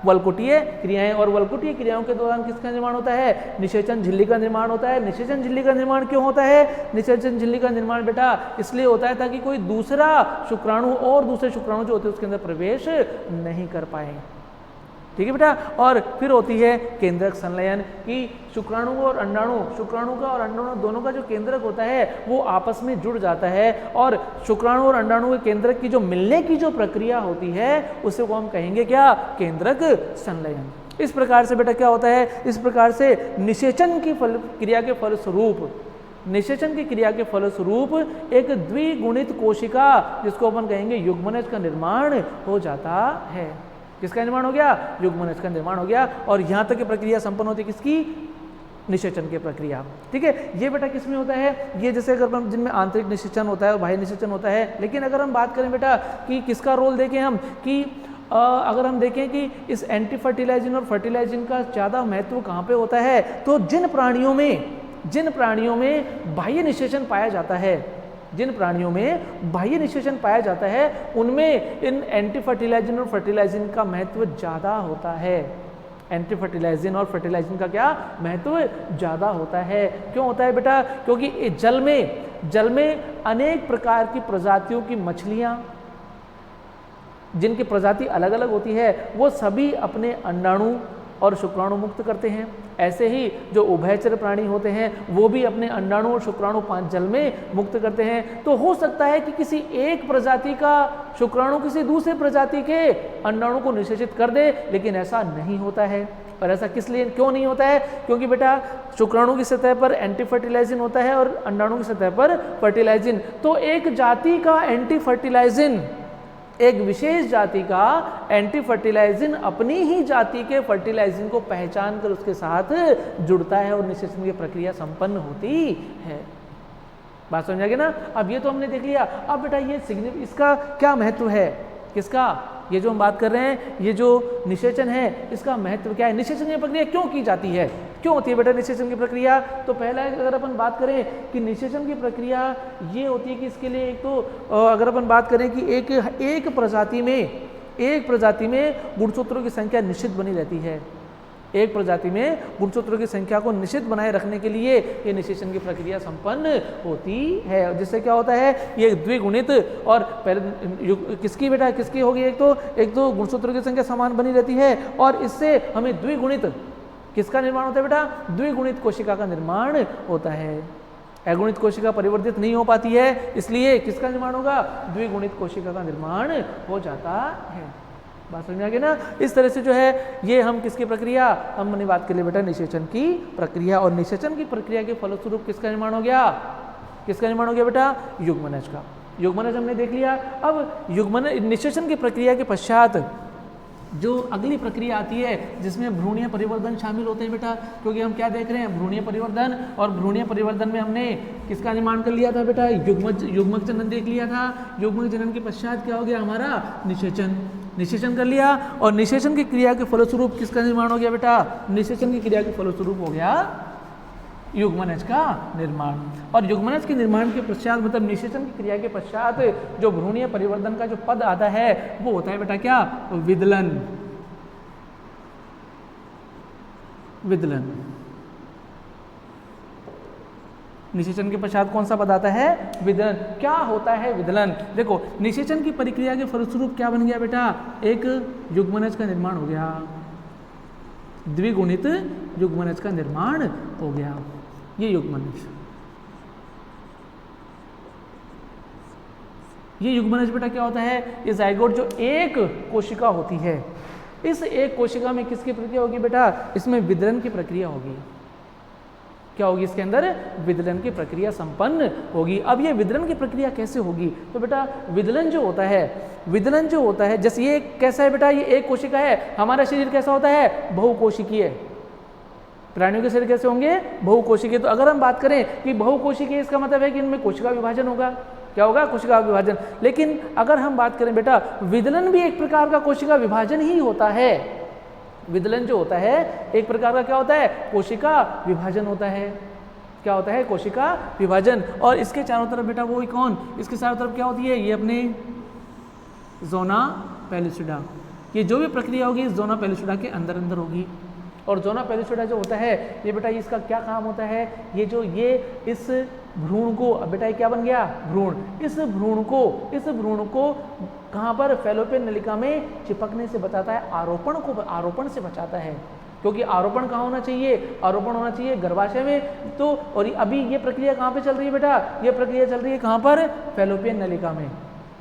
वल्कुटीय क्रियाएं। और वल्कुटीय क्रियाओं के दौरान किसका निर्माण होता है, निषेचन झिल्ली का निर्माण होता है। निषेचन झिल्ली का निर्माण क्यों होता है, निषेचन झिल्ली का निर्माण बेटा इसलिए होता है ताकि कोई दूसरा शुक्राणु और दूसरे शुक्राणु जो होते हैं उसके अंदर प्रवेश नहीं कर पाए। ठीक है बेटा, और फिर होती है केंद्रक संलयन कि शुक्राणु का और अंडाणु दोनों का जो केंद्रक होता है वो आपस में जुड़ जाता है और शुक्राणु और अंडाणु के केंद्रक की जो मिलने की जो प्रक्रिया होती है उसे को हम कहेंगे क्या, केंद्रक संलयन। इस प्रकार से बेटा क्या होता है, इस प्रकार से निषेचन की क्रिया के फलस्वरूप एक द्विगुणित कोशिका जिसको अपन कहेंगे युग्मनज का निर्माण हो जाता है। किसका निर्माण हो गया, युग्मनज का निर्माण हो गया। और यहाँ तक की प्रक्रिया संपन्न होती है किसकी, निषेचन की प्रक्रिया। ठीक है, ये बेटा किसमें होता है, ये जैसे अगर हम जिनमें आंतरिक निषेचन होता है और बाह्य निषेचन होता है। लेकिन अगर हम बात करें बेटा कि किसका रोल देखें हम कि अगर हम देखें कि इस एंटी फर्टिलाइजिन और फर्टिलाइजिन का ज़्यादा महत्व कहाँ पे होता है, तो जिन प्राणियों में बाह्य निषेचन पाया जाता है उनमें इन एंटी फर्टिलाइजिन और फर्टिलाइजिन का महत्व ज़्यादा होता है। एंटी फर्टिलाइजिन और फर्टिलाइजिन का क्या महत्व ज़्यादा होता है। क्यों होता है बेटा? क्योंकि जल में अनेक प्रकार की प्रजातियों की मछलियाँ, जिनकी प्रजाति अलग अलग होती है, वो सभी अपने अंडाणु और शुक्राणु मुक्त करते हैं। ऐसे ही जो उभयचर प्राणी होते हैं वो भी अपने अंडाणु और शुक्राणु जल में मुक्त करते हैं। तो हो सकता है कि किसी एक प्रजाति का शुक्राणु किसी दूसरे प्रजाति के अंडाणु को निषेचित कर दे, लेकिन ऐसा नहीं होता है। और ऐसा किस लिए क्यों नहीं होता है? क्योंकि बेटा शुक्राणु की सतह पर एंटी फर्टिलाइजिन होता है और अंडाणु की सतह पर फर्टिलाइजिन। तो एक जाति का एंटी फर्टिलाइजिन, एक विशेष जाति का एंटी फर्टिलाइजिन अपनी ही जाति के फर्टिलाइजिन को पहचान कर उसके साथ जुड़ता है और निषेचन की प्रक्रिया संपन्न होती है। बात समझ आ गई ना? अब ये तो हमने देख लिया। अब बेटा ये इसका क्या महत्व है? किसका? ये जो हम बात कर रहे हैं, ये जो निषेचन है, इसका महत्व क्या है? निषेचन की प्रक्रिया क्यों की जाती है? क्यों होती है बेटा निषेचन की प्रक्रिया? तो पहला अगर अपन बात करें कि निषेचन की प्रक्रिया ये होती है कि इसके लिए एक तो अगर अपन बात करें कि एक प्रजाति में गुणसूत्रों की संख्या निश्चित बनी रहती है। एक प्रजाति में गुणसूत्रों की संख्या को निश्चित बनाए रखने के लिए ये निषेचन की प्रक्रिया संपन्न होती है। जिससे क्या होता है? ये द्विगुणित और पहले किसकी बेटा किसकी होगी? एक तो गुणसूत्रों की संख्या समान बनी रहती है और इससे हमें द्विगुणित किसका निर्माण होता है बेटा? द्विगुणित कोशिका का निर्माण होता है। अगुणित कोशिका परिवर्तित नहीं हो पाती है, इसलिए किसका निर्माण होगा? द्विगुणित कोशिका का निर्माण हो जाता है। बात समझ आ गई ना? इस तरह से जो है ये हम किसकी प्रक्रिया, हमने बात कर ली बेटा निषेचन की प्रक्रिया। और निषेचन की प्रक्रिया के फलस्वरूप किसका निर्माण हो गया? किसका निर्माण हो गया बेटा? युग्मनज का। युग्मनज हमने देख लिया। अब युग्मनज निषेचन की प्रक्रिया के पश्चात जो अगली प्रक्रिया आती है जिसमें भ्रूणीय परिवर्धन शामिल होते हैं बेटा। क्योंकि हम क्या देख रहे हैं? भ्रूणीय परिवर्धन। और भ्रूणीय परिवर्धन में हमने किसका निर्माण कर लिया था बेटा? युग्मक जनन देख लिया था। युग्मक जनन के पश्चात क्या हो गया हमारा? निषेचन कर लिया। और निषेचन की क्रिया के फलस्वरूप किसका निर्माण हो गया बेटा? निषेचन की क्रिया के फलस्वरूप हो गया युग्मनज का निर्माण। और युग्मनज के निर्माण के पश्चात मतलब निषेचन की क्रिया के पश्चात जो भ्रूणीय परिवर्तन का जो पद आता है वो होता है बेटा क्या? विदलन। निषेचन के पश्चात कौन सा पद आता है? विदलन। क्या होता है विदलन? देखो निषेचन की प्रक्रिया के फलस्वरूप क्या बन गया बेटा? एक युग्मनज का निर्माण हो गया, द्विगुणित युग्मनज का निर्माण हो गया। ये युग्मनज बेटा क्या होता है? ये जाइगोट जो एक कोशिका होती है, इस एक कोशिका में किसकी प्रक्रिया होगी बेटा? इसमें विदलन की प्रक्रिया होगी। क्या होगी? इसके अंदर विदलन की प्रक्रिया संपन्न होगी। अब ये विदलन की प्रक्रिया कैसे होगी? तो बेटा विदलन जो होता है जैसे ये कैसा है बेटा? ये एक कोशिका है। हमारा शरीर कैसा होता है? बहुकोशिकीय। प्राणियों के शरीर कैसे होंगे? बहुकोशिकीय। तो अगर हम बात करें कि बहुकोशिकीय, इसका मतलब है कि इनमें कोशिका विभाजन होगा। क्या होगा? कोशिका विभाजन। लेकिन अगर हम बात करें बेटा विदलन भी एक प्रकार का कोशिका विभाजन ही होता है। विदलन जो होता है एक प्रकार का क्या होता है? कोशिका विभाजन होता है। क्या होता है? कोशिका विभाजन। और इसके चारों तरफ बेटा वो कौन? इसके चारों तरफ क्या होती है? ये अपने ज़ोना पेलुसिडा। ये जो भी प्रक्रिया होगी इस ज़ोना पेलुसिडा के अंदर होगी। और ज़ोना पेलुसिडा जो होता है ये बेटा इसका क्या काम होता है? ये इस भ्रूण को, अब बेटा ये क्या बन गया? भ्रूण। इस भ्रूण को कहाँ पर? फैलोपियन नलिका में चिपकने से बचाता है, आरोपण से बचाता है। क्योंकि आरोपण कहाँ होना चाहिए? आरोपण होना चाहिए गर्भाशय में। तो और अभी ये प्रक्रिया कहाँ पे चल रही है बेटा? ये प्रक्रिया चल रही है कहाँ पर? फैलोपियन नलिका में।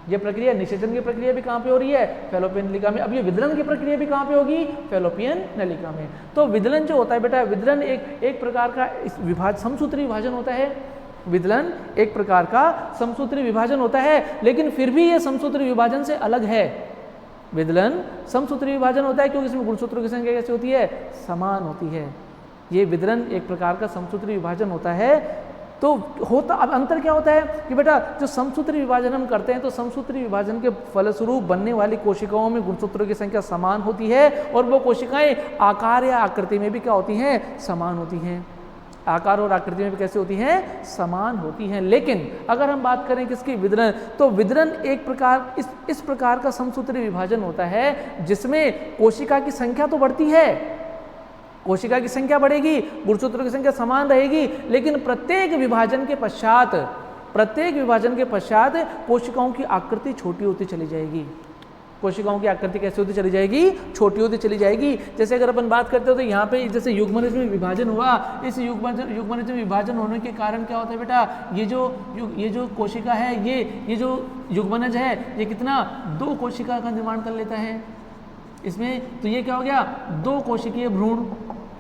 ये प्रक्रिया निषेचन की प्रक्रिया भी कहाँ पे हो रही है? फैलोपियन नलिका में। अब ये विदलन की प्रक्रिया भी कहाँ पे होगी? फैलोपियन नलिका में। तो विदलन जो होता है बेटा, विदलन एक प्रकार का समसूत्री विभाजन होता है। विदलन एक प्रकार का समसूत्री विभाजन होता है, लेकिन फिर भी ये समसूत्री विभाजन से अलग है। विदलन समसूत्री विभाजन होता है क्योंकि इसमें गुणसूत्रों की संख्या कैसी होती है? समान होती है। ये विदलन एक प्रकार का समसूत्री विभाजन होता है। तो अब अंतर क्या होता है कि बेटा जो समसूत्री विभाजन हम करते हैं तो समसूत्री विभाजन के फलस्वरूप बनने वाली कोशिकाओं में गुणसूत्रों की संख्या समान होती है और वो कोशिकाएं आकार या आकृति में भी क्या होती हैं? समान होती हैं। आकार और आकृति में भी कैसे होती हैं? समान होती हैं। लेकिन अगर हम बात करें किसकी? विदलन। तो विदलन एक प्रकार इस प्रकार का समसूत्री विभाजन होता है जिसमें कोशिका की संख्या तो बढ़ती है कोशिका की संख्या बढ़ेगी, गुणसूत्रों की संख्या समान रहेगी, लेकिन प्रत्येक विभाजन के पश्चात कोशिकाओं की आकृति छोटी होती चली जाएगी। कोशिकाओं की आकृति कैसे होती चली जाएगी? छोटी होती चली जाएगी। जैसे अगर अपन बात करते हो तो यहाँ पे जैसे युग्मनज में विभाजन हुआ, इस युग्मनज में विभाजन होने के कारण क्या होता है बेटा, ये जो कोशिका है, ये जो युग्मनज है, ये कितना 2 कोशिका का निर्माण कर लेता है इसमें। तो ये क्या हो गया? 2 कोशिकीय भ्रूण।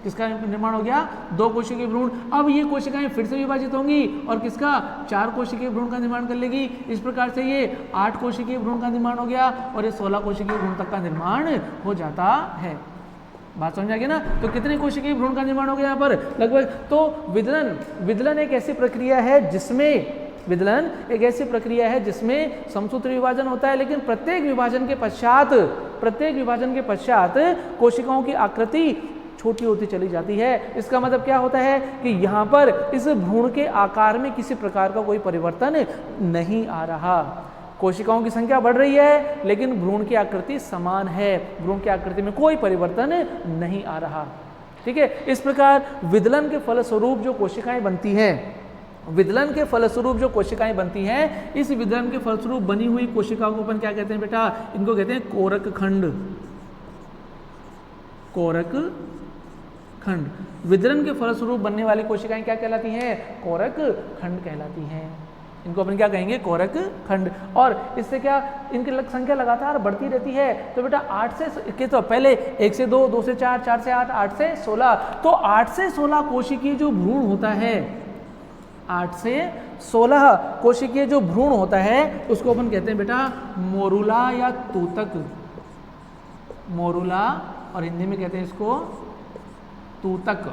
किसका निर्माण हो गया? 2 कोशिकीय भ्रूण। अब ये कोशिकाएं फिर से विभाजित होंगी और किसका? 4 कोशिकीय भ्रूण का निर्माण कर लेगी। इस प्रकार से ये 8 कोशिकीय भ्रूण का निर्माण हो गया और ये 16 कोशिकीय भ्रूण तक का निर्माण हो जाता है। बात समझ आ गई ना? तो कितने कोशिकीय भ्रूण का निर्माण हो गया यहाँ पर? लगभग। तो विदलन एक ऐसी प्रक्रिया है जिसमें समसूत्र विभाजन होता है, लेकिन प्रत्येक विभाजन के पश्चात कोशिकाओं की आकृति छोटी होती चली जाती है। इसका मतलब क्या होता है कि यहाँ पर इस भ्रूण के आकार में किसी प्रकार का कोई परिवर्तन नहीं आ रहा। कोशिकाओं की संख्या बढ़ रही है, लेकिन भ्रूण की आकृति समान है, भ्रूण की आकृति में कोई परिवर्तन नहीं आ रहा। ठीक है। इस प्रकार विदलन के फलस्वरूप जो कोशिकाएं बनती हैं, इस विदलन के फलस्वरूप बनी हुई कोशिकाओं को अपन क्या कहते हैं बेटा? इनको कहते हैं कोरक खंड। विदलन के फलस्वरूप बनने वाली कोशिकाएं क्या कहलाती हैं? कोरक खंड कहलाती हैं। इनको अपन क्या कहेंगे? कोरक खंड। और इससे क्या, इनकी संख्या लगातार बढ़ती रहती है। तो बेटा 8 से तो पहले 1 से 2, 2 से 4, 4 से 8, 8 से 16। तो 8 से 16 कोशिकीय जो भ्रूण होता है, 8 से 16 कोशिकीय जो भ्रूण होता है, उसको अपन कहते हैं बेटा मोरुला या तूतक। मोरुला, और हिंदी में कहते हैं इसको तूतक।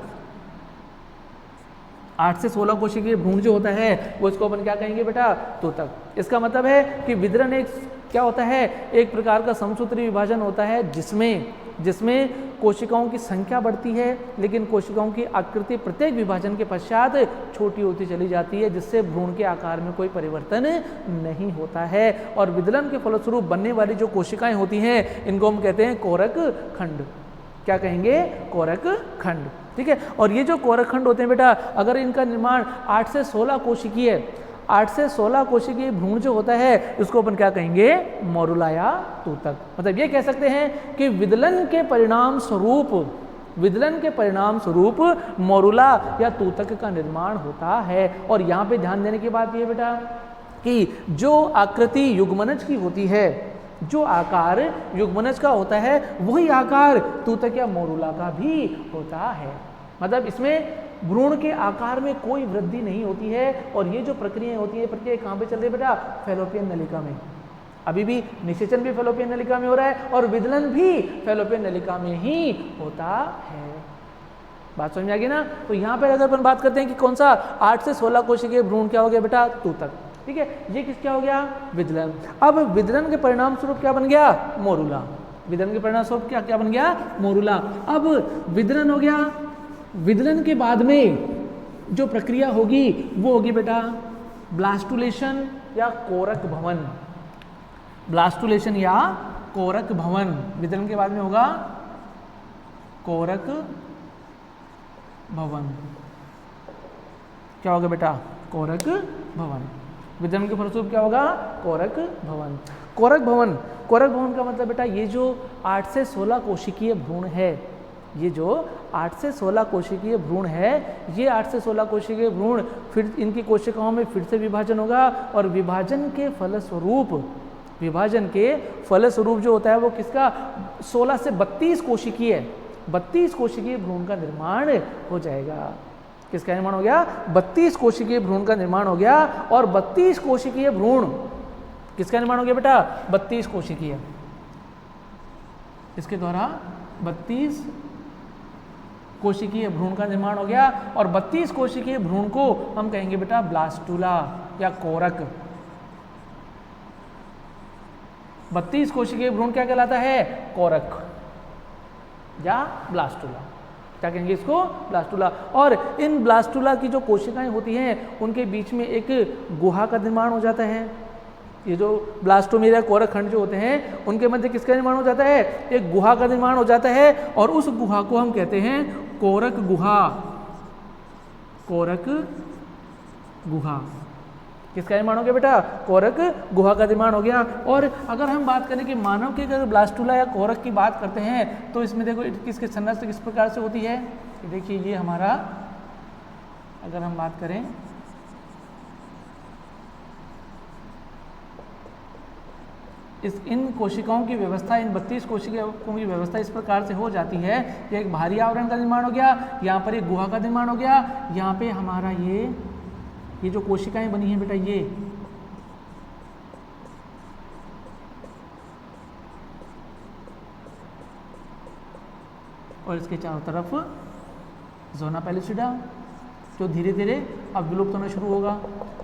8 से 16 कोशिकीय भ्रूण जो होता है वो इसको अपन क्या कहेंगे बेटा? तूतक। इसका मतलब है कि विदलन एक क्या होता है? एक प्रकार का समसूत्री विभाजन होता है जिसमें कोशिकाओं की संख्या बढ़ती है, लेकिन कोशिकाओं की आकृति प्रत्येक विभाजन के पश्चात छोटी होती चली जाती है, जिससे भ्रूण के आकार में कोई परिवर्तन नहीं होता है। और विदलन के फलस्वरूप बनने वाली जो कोशिकाएं होती हैं, इनको हम कहते हैं कोरक खंड। क्या कहेंगे? कोरक खंड। ठीक है। और ये जो कोरक खंड होते हैं बेटा, अगर इनका निर्माण 8 से 16 कोशिकीय भ्रूण जो होता है, उसको अपन क्या कहेंगे? मोरुला या तूतक। मतलब ये कह सकते हैं कि विदलन के परिणाम स्वरूप मोरुला या तूतक का निर्माण होता है। और यहाँ पे ध्यान देने की बात ये बेटा कि जो आकृति युग्मनज की होती है, जो आकार युग्मनज का होता है, वही आकार तूतक या मोरुला का भी होता है। मतलब इसमें भ्रूण के आकार में कोई वृद्धि नहीं होती है। और ये जो प्रक्रियाएं होती है, प्रक्रिया कहाँ पे चल रही है बेटा? फैलोपियन नलिका में। अभी भी निषेचन भी फैलोपियन नलिका में हो रहा है और विदलन भी फैलोपियन नलिका में ही होता है। बात समझ में आ गई ना? तो यहाँ पर अगर अपन बात करते हैं कि कौन सा 8 से 16 कोशिकीय भ्रूण क्या हो गया बेटा? तूतक। ठीक है। ये क्या हो गया? विदलन। अब विदलन के परिणाम स्वरूप क्या बन गया? मोरुला। विदलन के परिणाम स्वरूप क्या बन गया? मोरुला। अब विदलन हो गया। विदलन के बाद में जो प्रक्रिया होगी वो होगी बेटा ब्लास्टुलेशन या कोरक भवन। ब्लास्टुलेशन या कोरक भवन विदलन के बाद में होगा कोरक भवन। क्या होगा बेटा? कोरक भवन। विदलन के फलस्वरूप क्या होगा? कोरक भवन। कोरक भवन का मतलब बेटा ये जो 8 से 16 कोशिकीय भ्रूण है, ये जो 8 से 16 कोशिकीय भ्रूण है, ये 8 से 16 कोशिकीय भ्रूण फिर इनकी कोशिकाओं में फिर से विभाजन होगा और विभाजन के फलस्वरूप जो होता है वो किसका? 16 से 32 कोशिकीय भ्रूण का निर्माण हो जाएगा। किसका निर्माण हो गया? 32 कोशिकीय भ्रूण का निर्माण हो गया। और 32 कोशिकीय भ्रूण किसका निर्माण हो गया बेटा? 32 कोशिकीय। इसके द्वारा 32 कोशिकीय भ्रूण का निर्माण हो गया और 32 कोशिकीय भ्रूण को हम कहेंगे बेटा ब्लास्टुला या कोरक। 32 कोशिकीय भ्रूण क्या कहलाता है? कोरक या ब्लास्टुला। क्या कहेंगे इसको? ब्लास्टुला। और इन ब्लास्टुला की जो कोशिकाएं होती हैं उनके बीच में एक गुहा का निर्माण हो जाता है। ये जो ब्लास्टोमेरिया कोरक खंड जो होते हैं उनके मध्य किसका निर्माण हो जाता है? एक गुहा का निर्माण हो जाता है और उस गुहा को हम कहते हैं कोरक गुहा, कोरक गुहा किसका निर्माण हो गया बेटा? कोरक गुहा का निर्माण हो गया। और अगर हम बात करें कि मानव के अगर ब्लास्टुला या कोरक की बात करते हैं तो इसमें देखो किसके संरचना किस प्रकार से होती है। देखिए ये हमारा, अगर हम बात करें इन कोशिकाओं की व्यवस्था, इन 32 कोशिकाओं की व्यवस्था इस प्रकार से हो जाती है कि एक बाहरी आवरण का निर्माण हो गया, यहाँ पर एक गुहा का निर्माण हो गया, यहाँ पे हमारा ये जो कोशिकाएं बनी हैं बेटा ये और इसके चारों तरफ जोना पेलिसिडा जो धीरे धीरे अब विलुप्त होना शुरू होगा।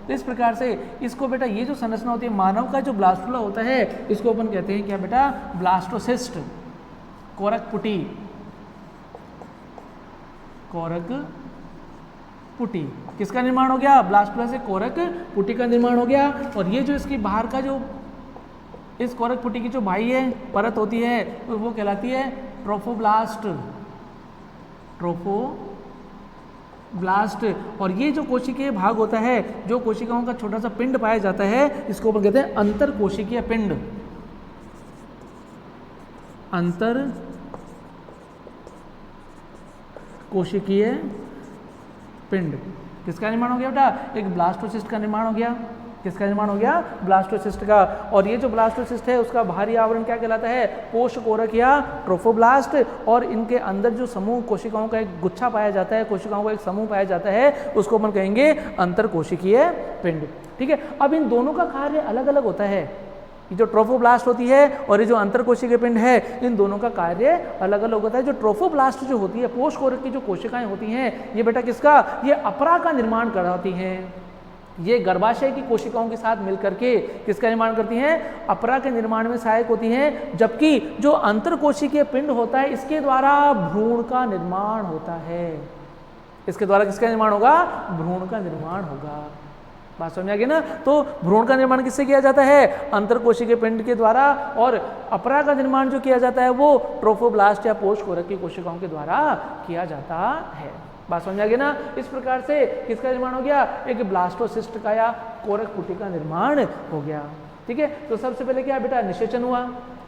तो इस प्रकार से इसको बेटा ये जो संरचना होती है मानव का जो ब्लास्टुला होता है इसको अपन कहते हैं क्या बेटा? ब्लास्टोसिस्ट, कोरक पुटी, कोरक पुटी किसका निर्माण हो गया? ब्लास्टुला से कोरक पुटी का निर्माण हो गया। और ये जो इसकी बाहर का जो इस कोरक पुटी की जो बाह्य परत होती है वो कहलाती है ट्रोफोब्लास्ट, ट्रोफोब्लास्ट। और ये जो कोशिकीय भाग होता है, जो कोशिकाओं का छोटा सा पिंड पाया जाता है, इसको अपन कहते हैं अंतर कोशिकीय पिंड, अंतर कोशिकीय पिंड। किसका निर्माण हो गया बेटा? एक ब्लास्टोसिस्ट का निर्माण हो गया। किसका निर्माण हो गया? ब्लास्टोसिस्ट का। और ये जो ब्लास्टोसिस्ट है उसका बाहरी आवरण क्या कहलाता है? पोष कोरक या ट्रोफोब्लास्ट। और इनके अंदर जो समूह कोशिकाओं का एक गुच्छा पाया जाता है, कोशिकाओं का एक समूह पाया जाता है, उसको अपन कहेंगे अंतर कोशिकीय पिंड। ठीक है, अब इन दोनों का कार्य अलग अलग होता है। ये जो ट्रोफोब्लास्ट होती है और ये जो अंतर कोशिकीय पिंड है, इन दोनों का कार्य अलग अलग होता है। जो ट्रोफोब्लास्ट जो होती है, पोष कोरक की जो कोशिकाएं होती हैं, ये बेटा किसका? ये अपरा का निर्माण कराती हैं। ये गर्भाशय की कोशिकाओं के साथ मिलकर के किसका निर्माण करती हैं? अपरा के निर्माण में सहायक होती हैं। जबकि जो अंतर कोशिकीय पिंड होता है इसके द्वारा भ्रूण का निर्माण होता है। इसके द्वारा किसका निर्माण होगा? भ्रूण का निर्माण होगा। बात समझ आ गई ना? तो भ्रूण का निर्माण किससे किया जाता है? अंतर कोशिकीय पिंड के द्वारा। और अपरा का निर्माण जो किया जाता है वो ट्रोफोब्लास्ट या पोष कोरक की कोशिकाओं के द्वारा किया जाता है। बात समझ आ गई ना? इस प्रकार से किसका निर्माण हो गया? एक ब्लास्टोसिस्ट का या कोरक पुटी का निर्माण हो गया। ठीक है, तो सबसे पहले क्या बेटा? निषेचन हुआ।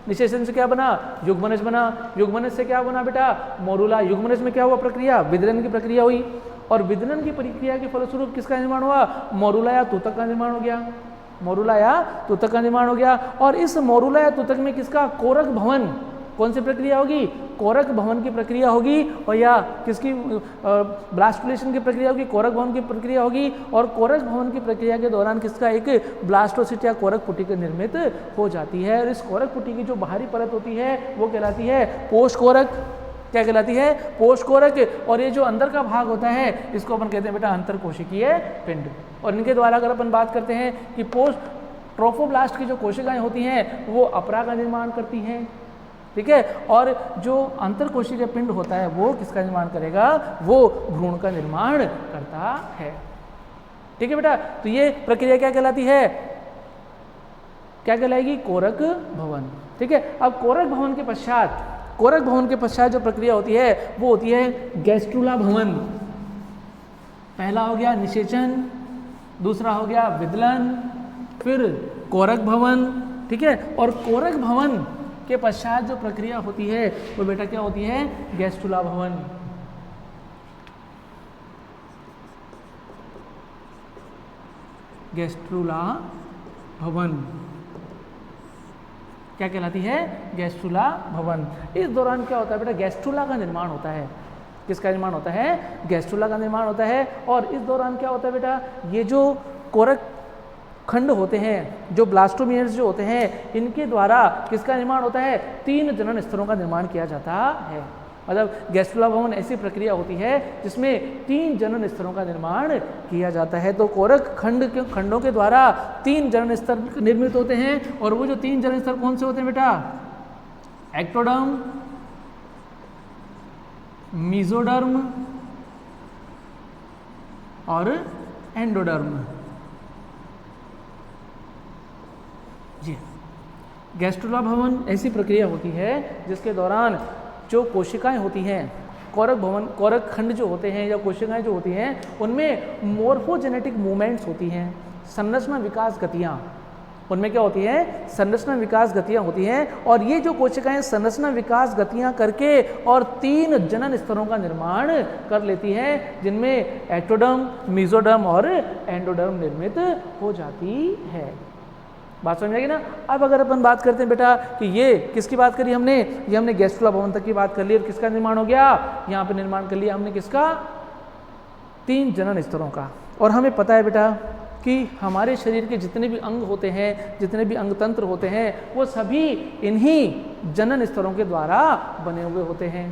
निषेचन से क्या बना? युग्मनज बना। युग्मनज से क्या बना बेटा? मोरूला। युग्मनज में क्या हुआ प्रक्रिया? विदलन की प्रक्रिया हुई। और विदलन की प्रक्रिया के फलस्वरूप किसका निर्माण हुआ? मोरूला या तूतक का निर्माण हो गया। मोरूला या तूतक का निर्माण हो गया। और इस मोरूला या तूतक में किसका? कोरक भवन। कौन सी प्रक्रिया होगी? कोरक भवन की प्रक्रिया होगी। और या किसकी? ब्लास्टुलेशन की प्रक्रिया होगी, कोरक भवन की प्रक्रिया होगी। और कोरक भवन की प्रक्रिया के दौरान किसका? एक ब्लास्टोसिस्ट या कोरक पुटी का निर्मित हो जाती है। और इस कोरक पुटी की जो बाहरी परत होती है वो कहलाती है पोष कोरक। क्या कहलाती है? पोष कोरक। और ये जो अंदर का भाग होता है इसको अपन कहते हैं बेटा अंतर कोशिकीय पिंड। और इनके द्वारा अगर अपन बात करते हैं कि पोष ट्रोफोब्लास्ट की जो कोशिकाएं होती हैं वो अपरा का निर्माण करती हैं। ठीक है, और जो अंतर कोशिकीय पिंड होता है वो किसका निर्माण करेगा? वो भ्रूण का निर्माण करता है। ठीक है बेटा, तो ये प्रक्रिया क्या कहलाती है? क्या कहलाएगी? कोरक भवन। ठीक है, अब कोरक भवन के पश्चात जो प्रक्रिया होती है वो होती है गैस्ट्रुला भवन। पहला हो गया निषेचन, दूसरा हो गया विदलन, फिर कोरक भवन। ठीक है, और कोरक भवन के पश्चात जो प्रक्रिया होती है वो बेटा क्या होती है? गैस्ट्रुला भवन। गैस्ट्रुला भवन क्या कहलाती है? गैस्ट्रुला भवन। इस दौरान क्या होता है बेटा? गैस्ट्रुला का निर्माण होता है। किसका निर्माण होता है? गैस्ट्रुला का निर्माण होता है। और इस दौरान क्या होता है बेटा? ये जो कोरक खंड होते हैं, जो ब्लास्टोमियर्स जो होते हैं, इनके द्वारा किसका निर्माण होता है? 3 जनन स्तरों का निर्माण किया जाता है। मतलब गैस्ट्रुला भवन ऐसी प्रक्रिया होती है जिसमें 3 जनन स्तरों का निर्माण किया जाता है। तो कोरक खंडों के द्वारा 3 जनन स्तर निर्मित होते हैं। और वो जो 3 जनन स्तर कौन से होते हैं बेटा? एक्टोडर्म, मीजोडर्म और एंडोडर्म। जी, गैस्ट्रुला भवन ऐसी प्रक्रिया होती है जिसके दौरान जो कोशिकाएं होती हैं कोरक भवन, कोरक खंड जो होते हैं या कोशिकाएं जो होती हैं उनमें मोर्फोजेनेटिक मूवमेंट्स होती हैं, संरचना विकास गतियाँ, उनमें क्या होती है, संरचना विकास गतियाँ होती हैं। और ये जो कोशिकाएं संरचना विकास गतियाँ करके और 3 जनन स्तरों का निर्माण कर लेती हैं, जिनमें एक्टोडर्म, मेसोडर्म और एंडोडर्म निर्मित हो जाती है। बात समझ आएगी ना। अब अगर अपन बात करते हैं बेटा कि ये किसकी बात करी हमने, ये हमने गैस्ट्रुला भवन तक की बात कर ली, और किसका निर्माण हो गया, यहाँ पे निर्माण कर लिया हमने किसका, 3 जनन स्तरों का। और हमें पता है बेटा कि हमारे शरीर के जितने भी अंग होते हैं, जितने भी अंग तंत्र होते हैं, वो सभी इन्हीं जनन स्तरों के द्वारा बने हुए होते हैं,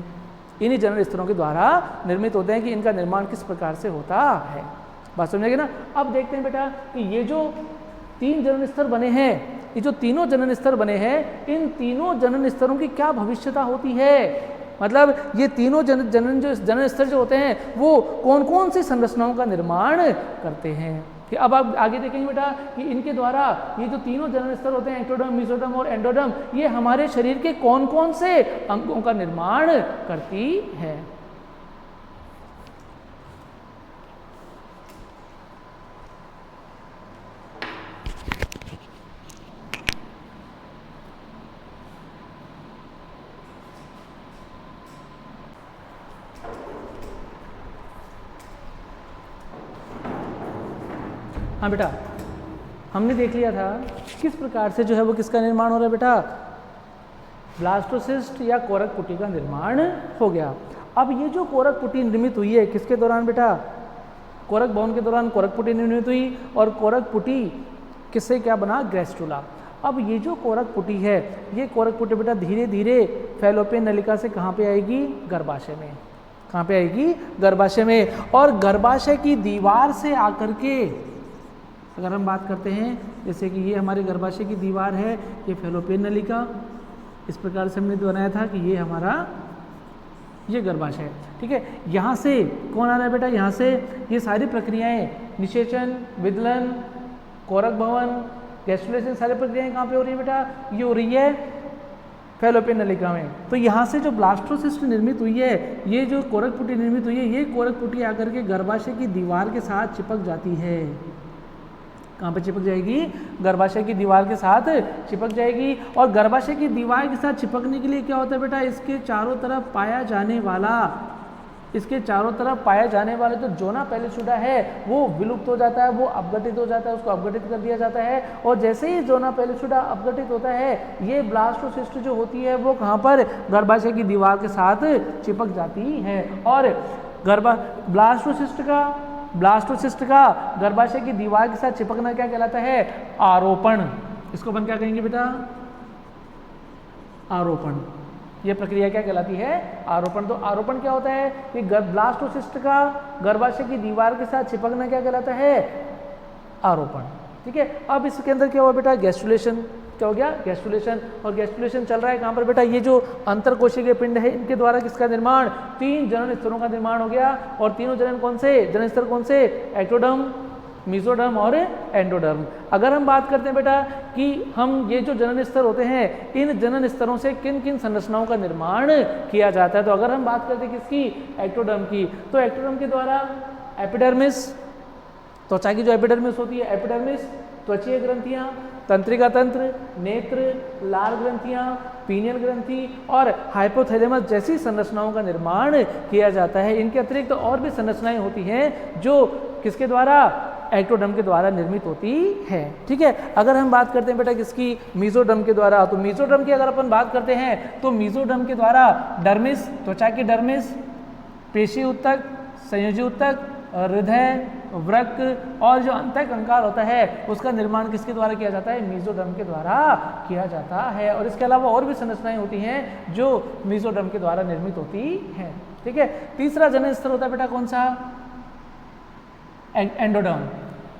इन्हीं जनन स्तरों के द्वारा निर्मित होते हैं कि इनका निर्माण किस प्रकार से होता है। बात समझेगी ना। अब देखते हैं बेटा कि ये जो 3 जनन स्तर बने हैं, ये जो तीनों जनन स्तर बने हैं, इन तीनों जनन स्तरों की क्या भविष्यता होती है, मतलब ये तीनों जनन स्तर जो होते हैं वो कौन कौन सी संरचनाओं का निर्माण करते हैं। कि अब आप आगे देखेंगे बेटा कि इनके द्वारा ये जो तीनों जनन स्तर होते हैं, एक्टोडर्म, मेसोडर्म और एंडोडर्म, ये हमारे शरीर के कौन कौन से अंगों का निर्माण करती है। हाँ बेटा, हमने देख लिया था किस प्रकार से जो है वो किसका निर्माण हो रहा है बेटा, ब्लास्टोसिस्ट या कोरक पुटी का निर्माण हो गया। अब ये जो कोरक पुटी निर्मित हुई है किसके दौरान बेटा, कोरक भवन के दौरान कोरक पुटी निर्मित हुई, और कोरक पुटी किससे क्या बना, गैस्ट्रुला। अब ये जो कोरक पुटी है, ये कोरक पुटी बेटा धीरे धीरे फैलोपियन नलिका से कहाँ पे आएगी, गर्भाशय में। कहाँ पे आएगी, गर्भाशय में। और गर्भाशय की दीवार से आकर के अगर हम बात करते हैं, जैसे कि ये हमारे गर्भाशय की दीवार है, ये फैलोपियन नलिका, इस प्रकार से हमने बनाया था कि ये हमारा ये गर्भाशय, ठीक है। यहाँ से कौन आ रहा है बेटा, यहाँ से ये सारी प्रक्रियाएं, निषेचन, विदलन, कोरक भवन, गैस्ट्रुलेशन, सारी प्रक्रियाएं कहाँ पे हो रही है बेटा, ये हो रही है फैलोपियन नलिका में। तो यहाँ से जो ब्लास्टोसिस्ट निर्मित हुई है, ये जो कोरक पुटी निर्मित हुई है, ये कोरक पुटी आकर के गर्भाशय की दीवार के साथ चिपक जाती है। कहाँ पे चिपक जाएगी, गर्भाशय की दीवार के साथ चिपक जाएगी। और गर्भाशय की दीवार के साथ चिपकने के लिए क्या होता है बेटा, इसके चारों तरफ पाया जाने वाला, इसके चारों तरफ पाया जाने वाला जो जोना पेलिसुडा है वो विलुप्त हो जाता है, वो अपघटित हो जाता है, उसको अपघटित कर दिया जाता है। और जैसे ही जोना पेलिसुडा अपघटित होता है, ये ब्लास्टोसिस्ट जो होती है वो कहाँ पर, गर्भाशय की दीवार के साथ चिपक जाती है। और ब्लास्टोसिस्ट का गर्भाशय की दीवार के साथ चिपकना क्या कहलाता है, आरोपण। इसको अपन क्या कहेंगे बेटा, आरोपण। ये प्रक्रिया क्या कहलाती है, आरोपण। तो आरोपण क्या होता है कि ब्लास्टोसिस्ट का गर्भाशय की दीवार के साथ चिपकना क्या कहलाता है, आरोपण, ठीक है। अब इसके अंदर क्या हुआ बेटा, गैस्ट्रुलेशन। क्या हो गया, गैस्ट्रुलेशन। और गैस्ट्रुलेशन चल रहा है कहाँ पर बेटा, ये जो अंतरकोशिकीय पिंड है इनके द्वारा किसका निर्माण, 3 जनन स्तरों का निर्माण हो गया। और तीनों जनन कौन से, जनन स्तर कौन से, एक्टोडर्म, मेसोडर्म और एंडोडर्म। अगर हम बात करते हैं बेटा कि हम ये जो जनन स्तर होते हैं, इन जनन स्तरों से किन किन संरचनाओं का निर्माण किया जाता है, तो अगर हम बात करते हैं किसकी, एक्टोडर्म की, तो एक्टोडर्म के द्वारा एपिडर्मिस, त्वचा की जो एपिडर्मिस होती है, एपिडर्मिस, त्वचीय ग्रंथियां, तंत्रिका तंत्र, नेत्र, लाल ग्रंथियां, पीनियल ग्रंथि और हाइपोथैलेमस जैसी संरचनाओं का निर्माण किया जाता है। इनके अतिरिक्त तो और भी संरचनाएं होती हैं जो किसके द्वारा, एक्टोडर्म के द्वारा निर्मित होती है, ठीक है। अगर हम बात करते हैं बेटा किसकी, मेसोडर्म के द्वारा, तो मेसोडर्म की अगर अपन बात करते हैं तो मेसोडर्म के द्वारा डर्मिस, त्वचा की डर्मिस, पेशी उत्तक, संयोजी उत्तक, हृदय, वृक्क और जो अंतःकंकाल होता है उसका निर्माण किसके द्वारा किया जाता है, मेसोडर्म के द्वारा किया जाता है। और इसके अलावा और भी संरचनाएं होती हैं जो मेसोडर्म के द्वारा निर्मित होती हैं, ठीक है। तीसरा जनन स्तर होता है बेटा कौन सा, एंडोडर्म।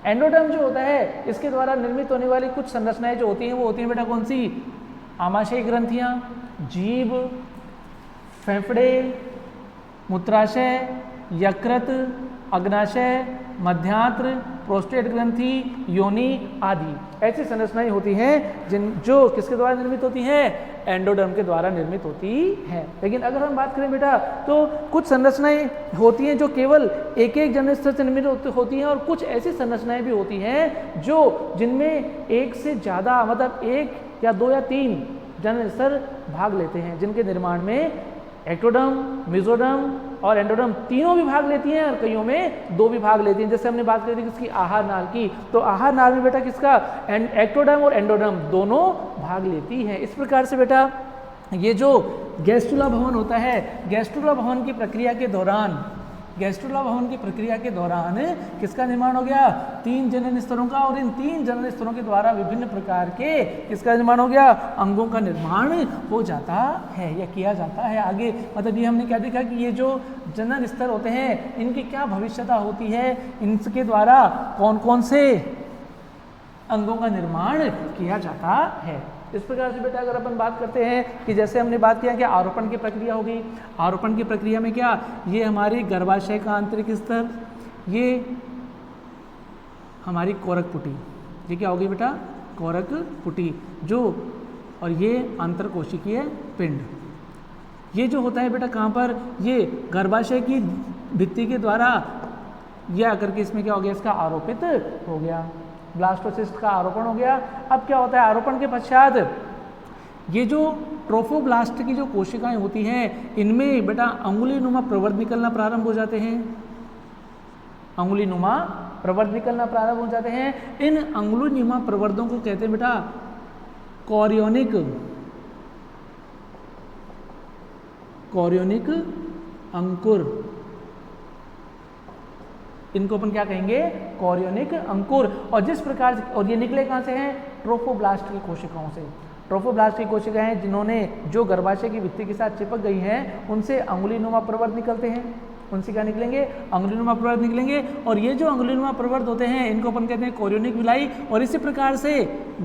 एंडोडर्म जो होता है इसके द्वारा निर्मित होने वाली कुछ संरचनाएं जो होती हैं वो होती हैं बेटा कौन सी, आमाशय ग्रंथियां, जीभ, फेफड़े, मूत्राशय, यकृत, अग्नाशय, मध्यांत्र, प्रोस्टेट ग्रंथि, योनि आदि ऐसी संरचनाएं होती हैं जो किसके द्वारा निर्मित होती हैं, एंडोडर्म के द्वारा निर्मित होती हैं। लेकिन अगर हम बात करें बेटा तो कुछ संरचनाएं होती हैं जो केवल एक एक जनन स्तर से निर्मित होती हैं और कुछ ऐसी संरचनाएं भी होती हैं जो जिनमें एक से ज़्यादा मतलब एक या दो या तीन जनन स्तर भाग लेते हैं, जिनके निर्माण में एक्टोडर्म, मेसोडर्म और एंडोडर्म तीनों भी भाग लेती हैं और कईयों में दो भी भाग लेती हैं। जैसे हमने बात करी थी किसकी, आहार नाल की, तो आहार नाल में बेटा किसका एक्टोडर्म और एंडोडर्म दोनों भाग लेती हैं। इस प्रकार से बेटा ये जो गैस्ट्रुला भवन होता है, गैस्ट्रुला भवन की प्रक्रिया के दौरान किसका निर्माण हो गया, तीन जनन स्तरों का, और इन तीन जनन स्तरों के द्वारा विभिन्न प्रकार के किसका निर्माण हो गया, अंगों का निर्माण हो जाता है या किया जाता है। आगे मतलब ये हमने क्या देखा कि ये जो जनन स्तर होते हैं इनकी क्या भविष्यता होती है, इनके द्वारा कौन कौन से अंगों का निर्माण किया जाता है। इस प्रकार से बेटा अगर अपन बात करते हैं कि जैसे हमने बात किया कि आरोपण की प्रक्रिया हो गई, आरोपण की प्रक्रिया में क्या, ये हमारी गर्भाशय का आंतरिक स्तर, ये हमारी कोरक पुटी, ये क्या होगी बेटा, कोरक पुटी जो, और ये अंतरकोशिकीय पिंड, ये जो होता है बेटा कहाँ पर, ये गर्भाशय की भित्ति के द्वारा ये आकर के इसमें क्या हो गया, इसका आरोपित हो गया, ब्लास्टोसिस्ट का आरोपण हो गया। अब क्या होता है, आरोपण के पश्चात ये जो ट्रोफोब्लास्ट की जो कोशिकाएं होती हैं इनमें बेटा अंगुलीनुमा प्रवर्ध निकलना प्रारंभ हो जाते हैं, अंगुलीनुमा प्रवर्ध निकलना प्रारंभ हो जाते हैं। इन अंगुलीनुमा प्रवर्धों को कहते हैं बेटा कॉरियोनिक अंकुर, इनको अपन क्या कहेंगे, कॉरियोनिक अंकुर। और जिस प्रकार से, और ये निकले कहाँ से हैं, ट्रोफोब्लास्ट की कोशिकाओं से। ट्रोफोब्लास्ट की कोशिकाएं जिन्होंने जो गर्भाशय की भित्ति के साथ चिपक गई हैं उनसे अंगुलीनुमा प्रवर्ध निकलते हैं, उनसे क्या निकलेंगे, अंगुलीनुमा प्रवर्ध निकलेंगे। और ये जो अंगुलीनुमा प्रवर्ध होते हैं इनको अपन कहते हैं कॉरियोनिक विलाई। और इसी प्रकार से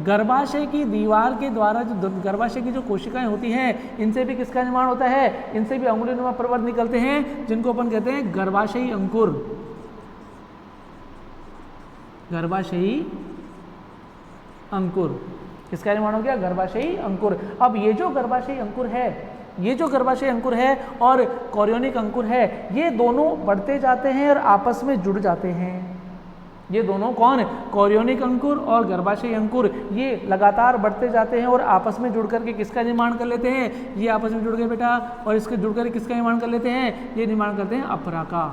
गर्भाशय की दीवार के द्वारा जो गर्भाशय की जो कोशिकाएं होती हैं इनसे भी किसका निर्माण होता है, इनसे भी अंगुलीनुमा प्रवर्ध निकलते हैं जिनको अपन कहते हैं गर्भाशयी अंकुर, गर्भाशयी अंकुर। किसका निर्माण हो गया, गर्भाशयी अंकुर। अब ये जो गर्भाशयी अंकुर है, ये जो गर्भाशय अंकुर है और कॉरियोनिक अंकुर है, ये दोनों बढ़ते जाते हैं और आपस में जुड़ जाते हैं। ये दोनों कौन, कॉरियोनिक अंकुर और गर्भाशयी अंकुर, ये लगातार बढ़ते जाते हैं और आपस में जुड़ करके किसका निर्माण कर लेते हैं, ये आपस में जुड़ गए बेटा, और इसके जुड़ कर किसका निर्माण कर लेते हैं, ये निर्माण करते हैं अपरा का।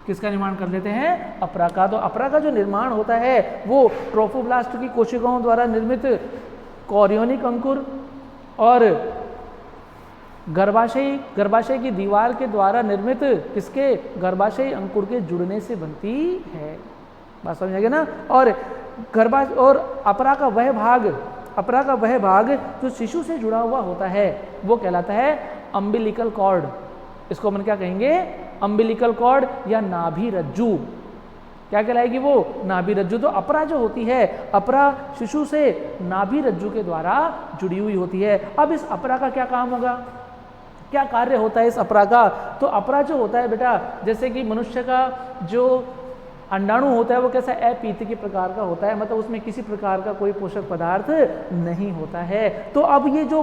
किसका निर्माण कर लेते हैं, अपरा का। तो अपरा का जो निर्माण होता है वो ट्रोफोब्लास्ट की कोशिकाओं द्वारा निर्मित कॉरियोनिक अंकुर और गर्भाशय की दीवार के द्वारा निर्मित किसके, गर्भाशयी अंकुर के जुड़ने से बनती है। बात समझ आ गया ना। और अपरा का वह भाग जो शिशु से जुड़ा हुआ होता है वो कहलाता है अम्बिलिकल कॉर्ड। इसको अपन क्या कहेंगे, अम्बिलिकल कॉर्ड या नाभि रज्जु। क्या कहलाएगी वो, नाभि रज्जु। तो अपरा जो होती है, अपरा शिशु से नाभि रज्जु के द्वारा जुड़ी हुई होती है। अब इस अपरा का क्या काम होगा, क्या कार्य होता है इस अपरा का। तो अपरा जो होता है बेटा, जैसे कि मनुष्य का जो अंडाणु होता है वो कैसा अपीतिकी प्रकार का होता है, मतलब उसमें किसी प्रकार का कोई पोषक पदार्थ नहीं होता है। तो अब ये जो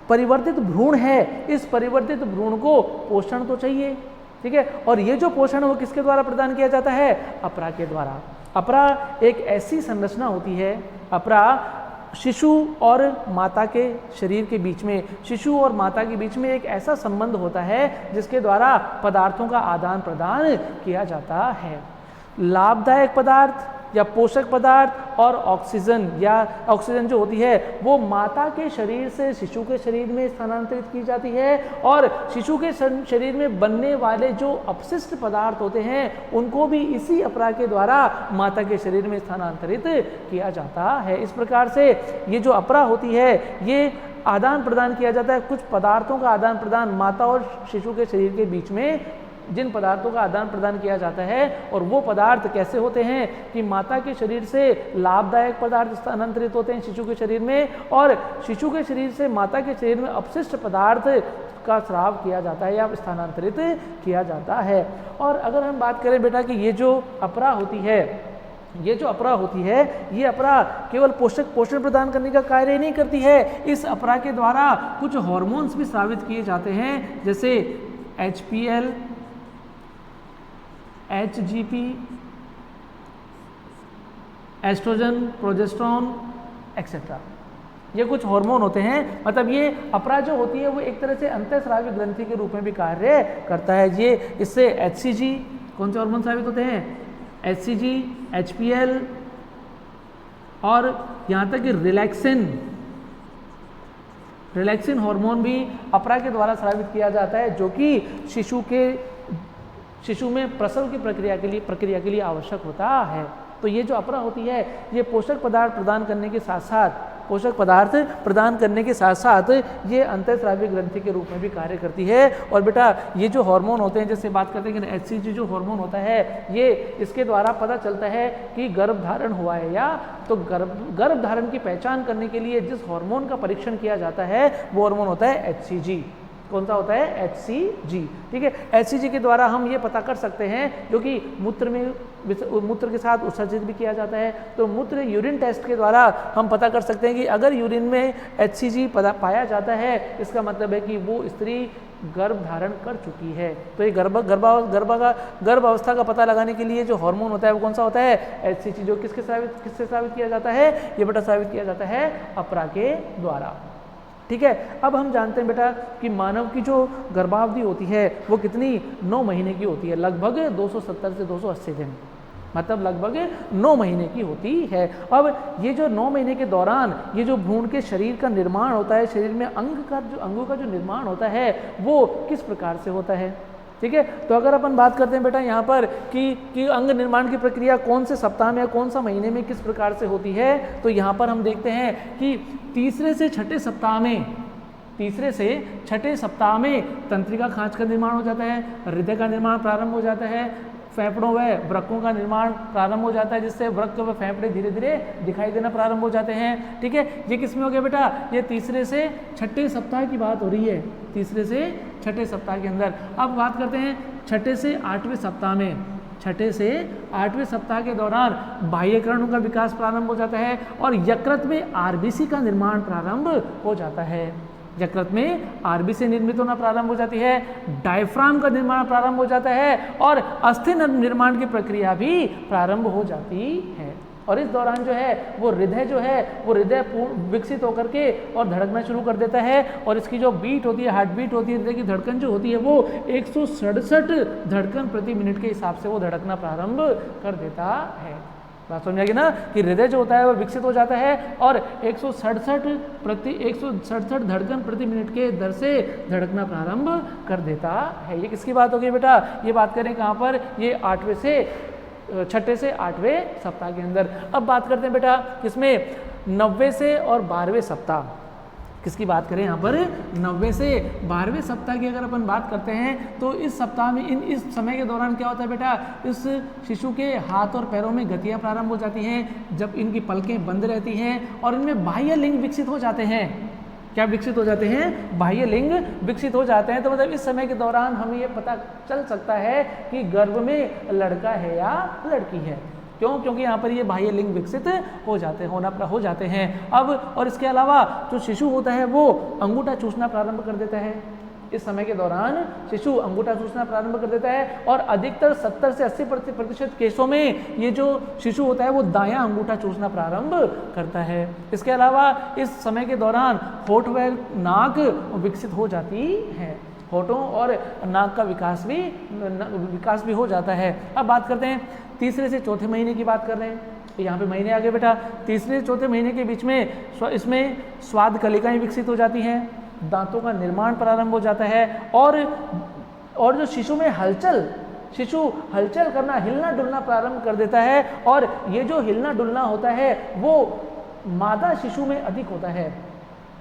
परिवर्तित भ्रूण है, इस परिवर्तित भ्रूण को पोषण तो चाहिए, ठीक है। और ये जो पोषण वो किसके द्वारा प्रदान किया जाता है, अपरा के द्वारा। अपरा एक ऐसी संरचना होती है, अपरा शिशु और माता के शरीर के बीच में, शिशु और माता के बीच में एक ऐसा संबंध होता है जिसके द्वारा पदार्थों का आदान प्रदान किया जाता है। लाभदायक पदार्थ या पोषक पदार्थ और ऑक्सीजन जो होती है वो माता के शरीर से शिशु के शरीर में स्थानांतरित की जाती है, और शिशु के शरीर में बनने वाले जो अपशिष्ट पदार्थ होते हैं उनको भी इसी अपरा के द्वारा माता के शरीर में स्थानांतरित किया जाता है। इस प्रकार से ये जो अपरा होती है ये आदान प्रदान किया जाता है, कुछ पदार्थों का आदान प्रदान माता और शिशु के शरीर के बीच में जिन पदार्थों का आदान प्रदान किया जाता है, और वो पदार्थ कैसे होते हैं कि माता के शरीर से लाभदायक पदार्थ स्थानांतरित होते हैं शिशु के शरीर में, और शिशु के शरीर से माता के शरीर में अपशिष्ट पदार्थ का स्राव किया जाता है या स्थानांतरित किया जाता है। और अगर हम बात करें बेटा कि ये जो अपरा होती है, ये जो अपरा होती है, ये अपरा केवल पोषण प्रदान करने का कार्य नहीं करती है, इस अपरा के द्वारा कुछ हार्मोन्स भी स्रावित किए जाते हैं, जैसे HPL, HGP, estrogen, progesterone etcetera. ये कुछ हार्मोन होते हैं, मतलब ये अपरा जो होती है वो एक तरह से अंतःस्रावी ग्रंथि के रूप में भी कार्य करता है। ये इससे HCG, कौन से हार्मोन स्रावित होते हैं? HCG, HPL और यहाँ तक कि रिलैक्सिन हार्मोन भी अपरा के द्वारा स्रावित किया जाता है, जो कि शिशु में प्रसव की प्रक्रिया के लिए आवश्यक होता है। तो ये जो अपरा होती है ये पोषक पदार्थ प्रदान करने के साथ साथ ये अंतःस्रावी ग्रंथि के रूप में भी कार्य करती है। और बेटा ये जो हार्मोन होते हैं, जैसे बात करते हैं कि HCG जो हार्मोन होता है, ये इसके द्वारा पता चलता है कि गर्भधारण हुआ है या, तो गर्भधारण की पहचान करने के लिए जिस हार्मोन का परीक्षण किया जाता है वो हार्मोन होता है HCG। कौन सा होता है? HCG। ठीक है, HCG के द्वारा हम ये पता कर सकते हैं, क्योंकि मूत्र के साथ उत्सर्जित भी किया जाता है, तो मूत्र यूरिन टेस्ट के द्वारा हम पता कर सकते हैं कि अगर यूरिन में HCG पाया जाता है, इसका मतलब है कि वो स्त्री गर्भ धारण कर चुकी है। तो ये गर्भ अवस्था का पता लगाने के लिए जो हार्मोन होता है वो कौन सा होता है? HCG, जो किससे स्रावित किया जाता है? ये बेटा स्रावित किया जाता है अपरा के द्वारा। ठीक है, अब हम जानते हैं बेटा कि मानव की जो गर्भावधि होती है वो कितनी? 9 महीने की होती है, लगभग 270 से 280 दिन, मतलब लगभग 9 महीने की होती है। अब ये जो 9 महीने के दौरान ये जो भ्रूण के शरीर का निर्माण होता है, शरीर में अंगों का जो निर्माण होता है वो किस प्रकार से होता है? ठीक है, तो अगर अपन बात करते हैं बेटा यहाँ पर कि अंग निर्माण की प्रक्रिया कौन से सप्ताह में या कौन सा महीने में किस प्रकार से होती है, तो यहाँ पर हम देखते हैं कि तीसरे से छठे सप्ताह में तंत्रिका खांच का निर्माण हो जाता है, हृदय का निर्माण प्रारंभ हो जाता है, फेफड़ों व वृक्कों का निर्माण प्रारंभ हो जाता है, जिससे वृक्क व फेफड़े धीरे धीरे दिखाई देना प्रारंभ हो जाते हैं। ठीक है, ये किसमें हो गया बेटा? ये तीसरे से छठे सप्ताह की बात हो रही है, तीसरे से छठे सप्ताह के अंदर। अब बात करते हैं छठे से 8वें सप्ताह में। छठे से 8वें सप्ताह के दौरान बाह्यकरणों का विकास प्रारंभ हो जाता है और यकृत में RBC का निर्माण प्रारंभ हो जाता है। यकृत में RBC निर्मित होना प्रारंभ हो जाती है, डायफ्राम का निर्माण प्रारंभ हो जाता है और अस्थि निर्माण की प्रक्रिया भी प्रारंभ हो जाती है। और इस दौरान जो है वो हृदय विकसित होकर के और धड़कना शुरू कर देता है, और इसकी जो बीट होती है, हार्ट बीट होती है, हृदय की धड़कन जो होती है वो 167 धड़कन प्रति मिनट के हिसाब से वो धड़कना प्रारंभ कर देता है। बात समझ आएगी ना कि हृदय जो होता है वो विकसित हो जाता है और 167 धड़कन प्रति मिनट के दर से धड़कना प्रारंभ कर देता है। ये किसकी बात होगी बेटा? ये बात करें कहाँ पर? ये छठे से 8वें सप्ताह के अंदर। अब बात करते हैं बेटा किसमें? 90 से और 12वें सप्ताह। किसकी बात करें यहाँ पर? 90 से 12वें सप्ताह की अगर अपन बात करते हैं तो इस सप्ताह में इस समय के दौरान क्या होता है बेटा? इस शिशु के हाथ और पैरों में गतियाँ प्रारंभ हो जाती हैं, जब इनकी पलकें बंद रहती हैं और इनमें बाह्य लिंग विकसित हो जाते हैं। क्या विकसित हो जाते हैं? बाह्य लिंग विकसित हो जाते हैं। तो मतलब इस समय के दौरान हमें ये पता चल सकता है कि गर्भ में लड़का है या लड़की है। क्यों? क्योंकि यहाँ पर ये बाह्य लिंग विकसित हो जाते हैं। अब और इसके अलावा जो शिशु होता है वो अंगूठा चूसना प्रारंभ कर देता है। इस समय के दौरान शिशु अंगूठा चूसना प्रारंभ कर देता है और अधिकतर 70 से 80% केसों में ये जो शिशु होता है वो दायां अंगूठा चूसना प्रारंभ करता है। इसके अलावा इस समय के दौरान होठ व नाक विकसित हो जाती है, होठों और नाक का विकास भी हो जाता है। अब बात करते हैं तीसरे से चौथे महीने की बात कर रहे हैं, तो यहाँ पे महीने आगे बेटा तीसरे से चौथे महीने के बीच में इसमें स्वाद कलिकाएं विकसित हो जाती हैं, दांतों का निर्माण प्रारंभ हो जाता है और जो शिशु में शिशु हलचल करना, हिलना डुलना प्रारंभ कर देता है। और ये जो हिलना डुलना होता है वो मादा शिशु में अधिक होता है।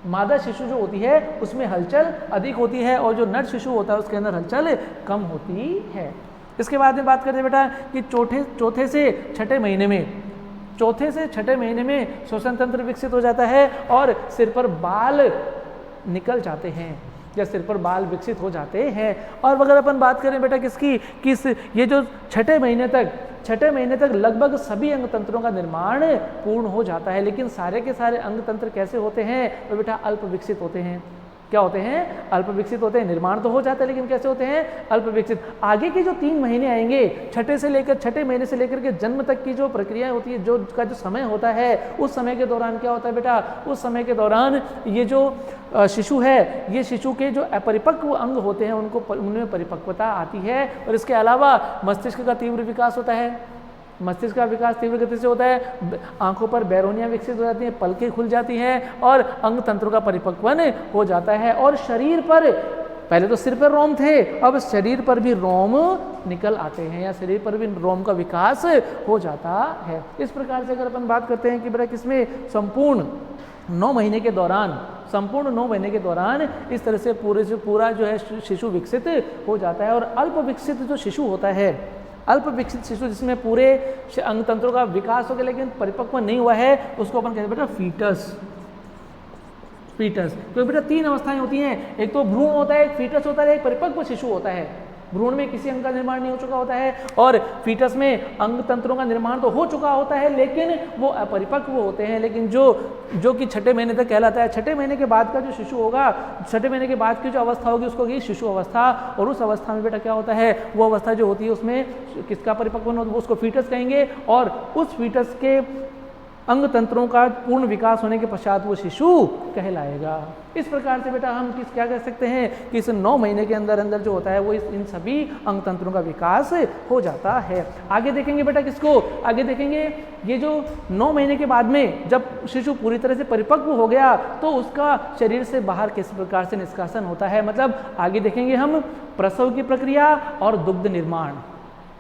मादा शिशु जो होती है उसमें हलचल अधिक होती है और जो नर शिशु होता है उसके अंदर हलचल कम होती है। इसके बाद में बात करते हैं बेटा कि चौथे से छठे महीने में श्वसन तंत्र विकसित हो जाता है और सिर पर बाल निकल जाते हैं। या सिर पर बाल विकसित हो जाते हैं। और अगर अपन बात करें बेटा किसकी, ये जो छठे महीने तक लगभग सभी अंग तंत्रों का निर्माण पूर्ण हो जाता है। लेकिन सारे के सारे अंग तंत्र कैसे होते हैं, तो बेटा अल्प विकसित होते हैं। क्या होते हैं, अल्प विकसित होते हैं। निर्माण तो हो जाता है लेकिन कैसे होते हैं, अल्प विकसित। आगे के जो 3 महीने आएंगे, छठे महीने से लेकर के जन्म तक की जो प्रक्रिया होती है, जो समय होता है, उस समय के दौरान क्या होता है बेटा, उस समय के दौरान ये जो शिशु है, ये शिशु के जो अपरिपक्व अंग होते हैं उनमें परिपक्वता आती है। और इसके अलावा मस्तिष्क का तीव्र विकास होता है। मस्तिष्क का विकास तीव्र गति से होता है। आंखों पर बैरोनियां विकसित हो जाती हैं, पलकें खुल जाती हैं और अंग तंत्रों का परिपक्वन हो जाता है। और शरीर पर, पहले तो सिर पर रोम थे, अब शरीर पर भी रोम निकल आते हैं या शरीर पर भी रोम का विकास हो जाता है। इस प्रकार से अगर अपन बात करते हैं कि बेटा किसमें संपूर्ण 9 महीने के दौरान इस तरह से पूरा जो है शिशु विकसित हो जाता है। और अल्प विकसित जो शिशु होता है, अल्प विकसित शिशु जिसमें पूरे अंग तंत्रों का विकास हो गया लेकिन परिपक्व नहीं हुआ है, उसको अपन कहते हैं बेटा फीटस। तो बेटा 3 अवस्थाएं होती हैं, एक तो भ्रूण होता है, एक फीटस होता है, एक परिपक्व शिशु होता है। भ्रूण में किसी अंग का निर्माण नहीं हो चुका होता है और फीटस में अंग तंत्रों का निर्माण तो हो चुका होता है लेकिन वो अपरिपक्व होते हैं। लेकिन जो कि छठे महीने तक कहलाता है। छठे महीने के बाद का जो शिशु होगा, छठे महीने के बाद की जो अवस्था होगी उसको होगी शिशु अवस्था। और उस अवस्था में बेटा क्या होता है, वो अवस्था जो होती है उसमें किसका परिपक्वन होता है, उसको फीटस कहेंगे। और उस फीटस के अंग तंत्रों का पूर्ण विकास होने के पश्चात वो शिशु कहलाएगा। इस प्रकार से बेटा हम क्या कह सकते हैं कि इस 9 महीने के अंदर जो होता है वो इन सभी अंग तंत्रों का विकास हो जाता है। आगे देखेंगे बेटा किसको, आगे देखेंगे ये जो 9 महीने के बाद में जब शिशु पूरी तरह से परिपक्व हो गया तो उसका शरीर से बाहर किस प्रकार से निष्कासन होता है। मतलब आगे देखेंगे हम प्रसव की प्रक्रिया और दुग्ध निर्माण,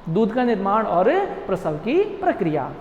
दूध का निर्माण और प्रसव की प्रक्रिया।